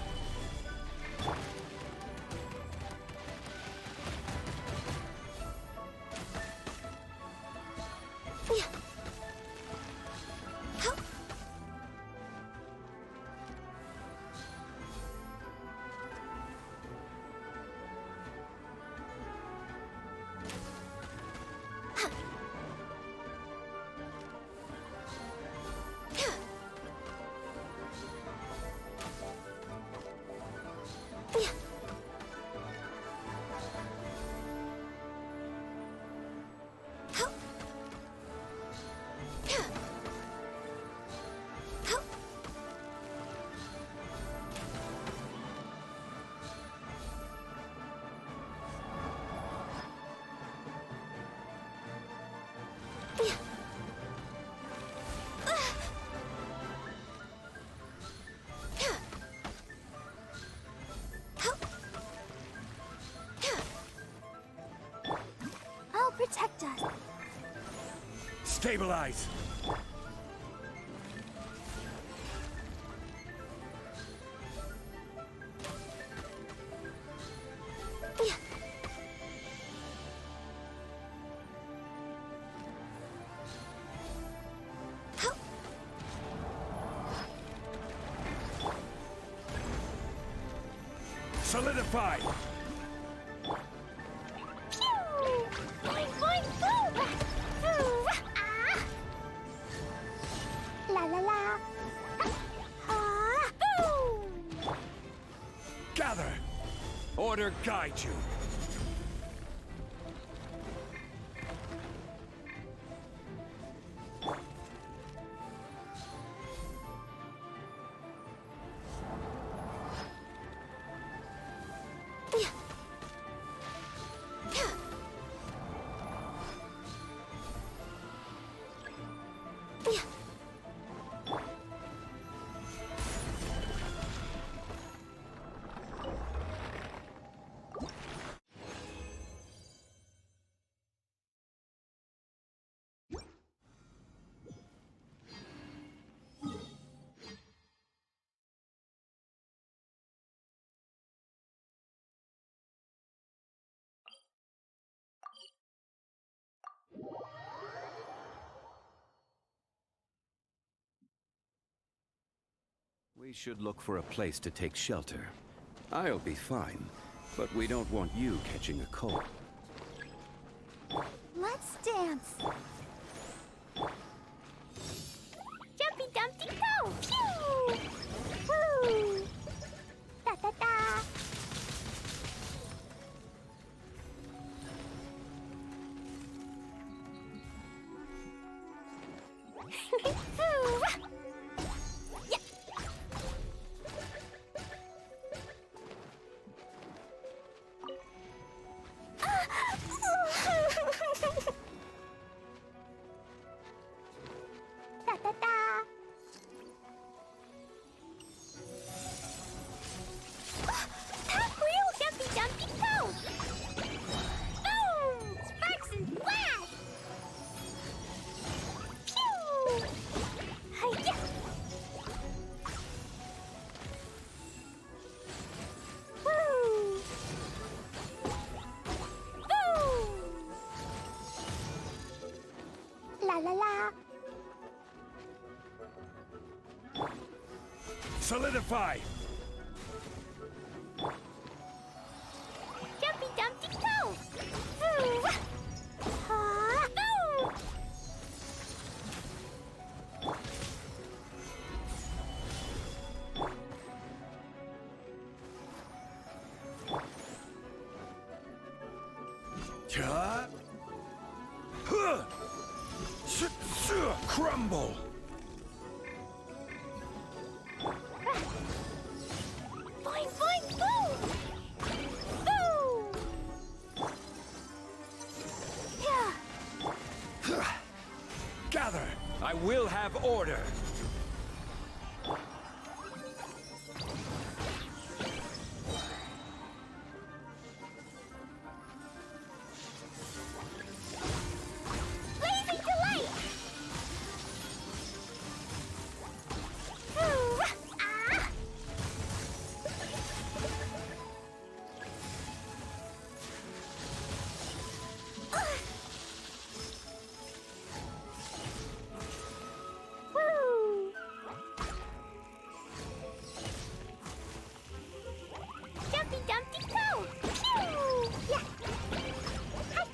Speaker 11: I'll protect us.
Speaker 6: Stabilize! Solidify!
Speaker 2: Boing, boing, boom! Ooh, ah! La la la! Ah! Boom!
Speaker 6: Gather! Order guide you!
Speaker 15: We should look for a place to take shelter. I'll be fine, but we don't want you catching a cold.
Speaker 2: Let's dance! Jumpy Dumpty Go! Pew! Woo! Da da da! Woo! Yeah! Da da da! Top wheel, Jumpy Dumpty Go! Boom! Sparks and flash! Pew! Hi-ya! Woo! Boom! La la la!
Speaker 6: Solidify!
Speaker 2: Jumpy Dumpty Go! Woo! Ah! Boom!
Speaker 6: Huh? Huh! Crumble!
Speaker 2: Boing, boing, boom! Boom! Yeah!
Speaker 6: Gather!
Speaker 15: I will have order!
Speaker 2: Blazing delight! Ooh, ah! Woo! Dumpty Dumpty Go! Pew! Yeah! Hi!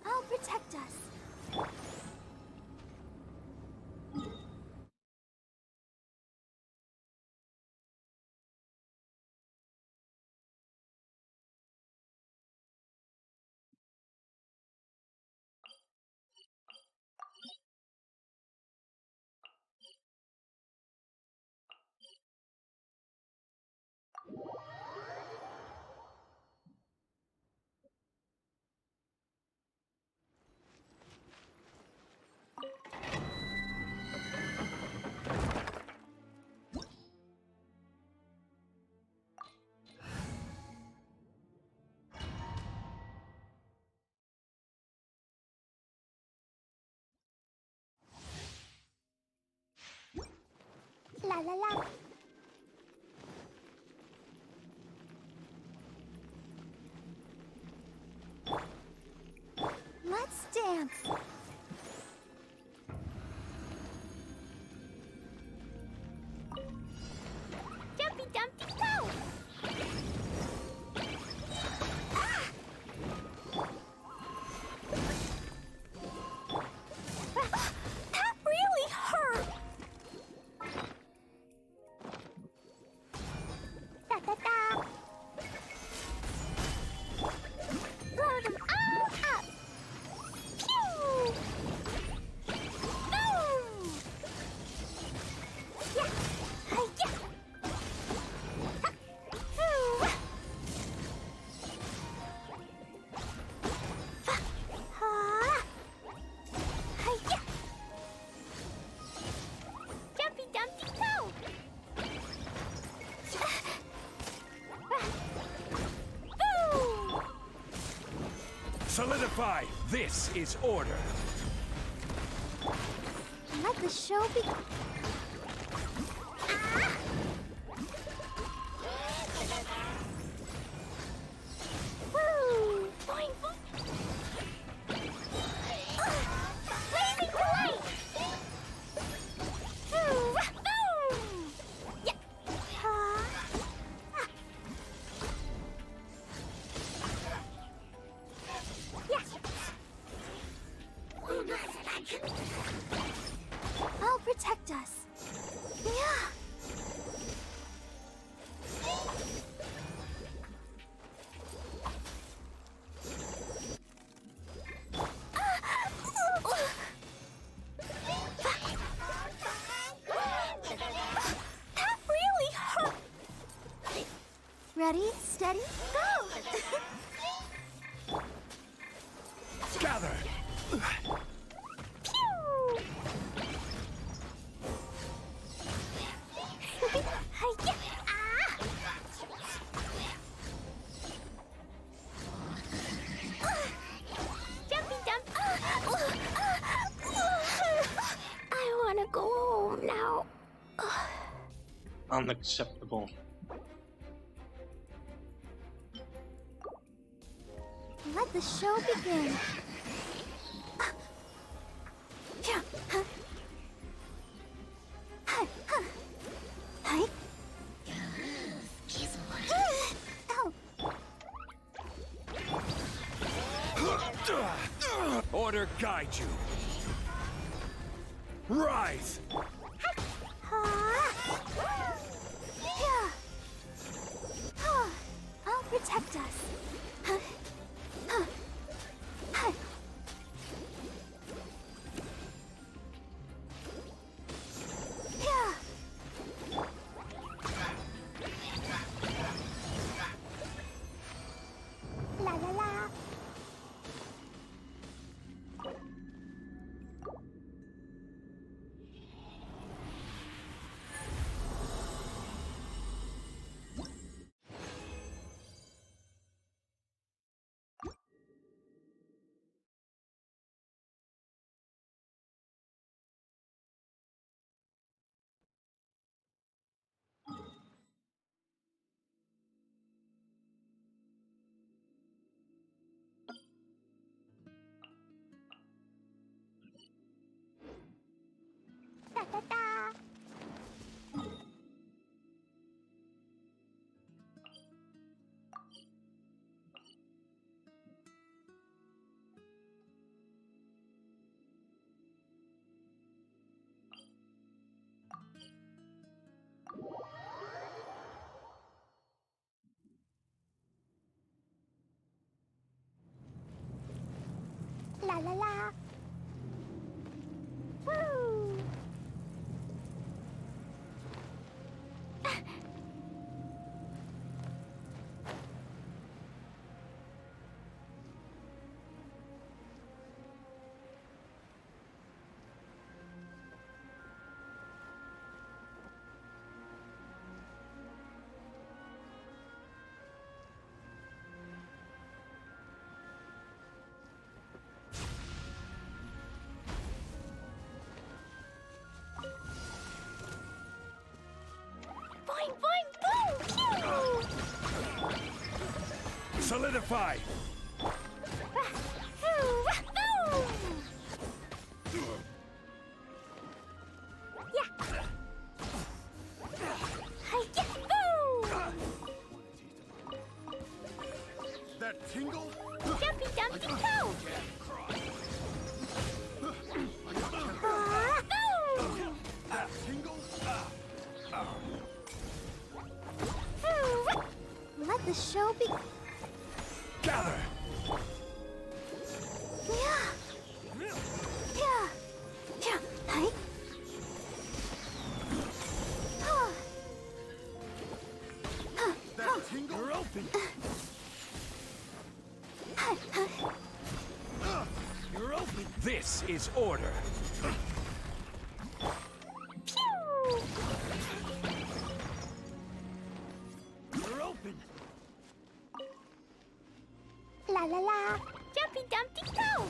Speaker 2: I'll protect us. La la la. Let's dance. Dumpty Dumpty Go! Ah! That really hurt! Da da da! Blow them all up! Pew! Boom! Yeah! Hi-ya! Ha! Ooh! Ha! Hi-ya! Dumpty Dumpty Go! Boom!
Speaker 6: Solidify! This is order!
Speaker 2: Let the show begin. Ah! Woo! Boing, boing. Blazing delight! Ooh, boom! Yeah. Ah. Yes. I'll protect us. Yeah. That really hurt. Ready, steady, go!
Speaker 6: Gather!
Speaker 2: Pew! Hi-ya! Ah! Jumpy jump! I wanna go home now.
Speaker 1: Unacceptable.
Speaker 2: Let the show begin. Yeah. Huh. Hi. Huh. Hi. Oh.
Speaker 6: Order guide you. Rise!
Speaker 2: Yeah. I'll protect us.
Speaker 6: Solidify!
Speaker 13: That tingle?
Speaker 2: Jumpy Dumpty Go!
Speaker 13: That tingle?
Speaker 2: Let the show be.
Speaker 6: Gather!
Speaker 2: Hey.
Speaker 13: That tingle?
Speaker 6: You're open! You're open! This is order! You're open!
Speaker 2: La la la. Jumpy Dumpty Go!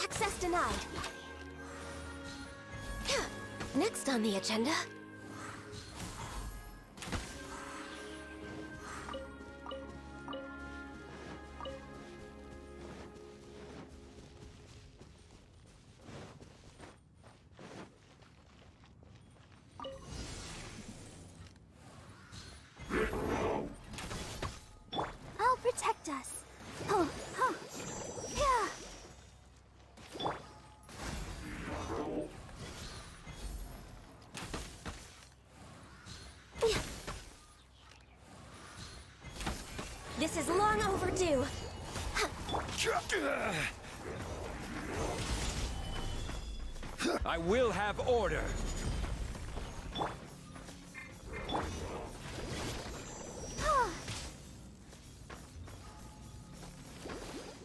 Speaker 11: Access denied. Next on the agenda.
Speaker 2: I'll protect us. Yeah.
Speaker 11: This is long overdue.
Speaker 6: I will have order!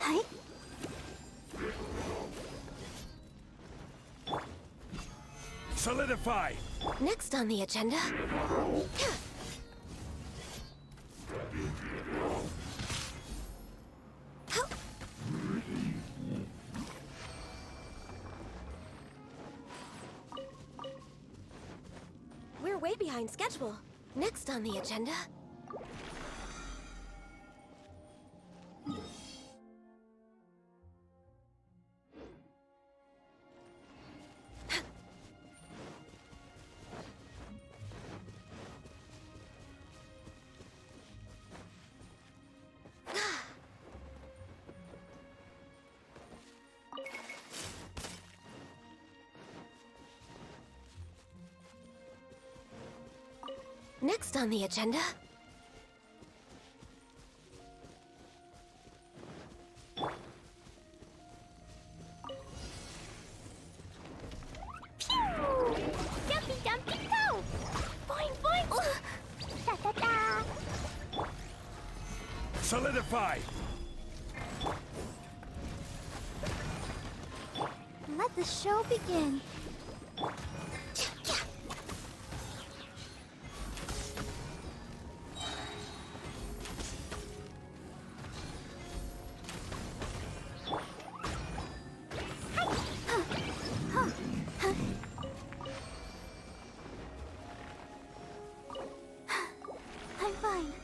Speaker 2: Hey.
Speaker 6: Solidify!
Speaker 11: Next on the agenda. We're way behind schedule. Next on the agenda. Next on the agenda.
Speaker 2: Jumpy Dumpty Go! Boing boing! Da da da!
Speaker 6: Solidify!
Speaker 2: Let the show begin. I'm fine.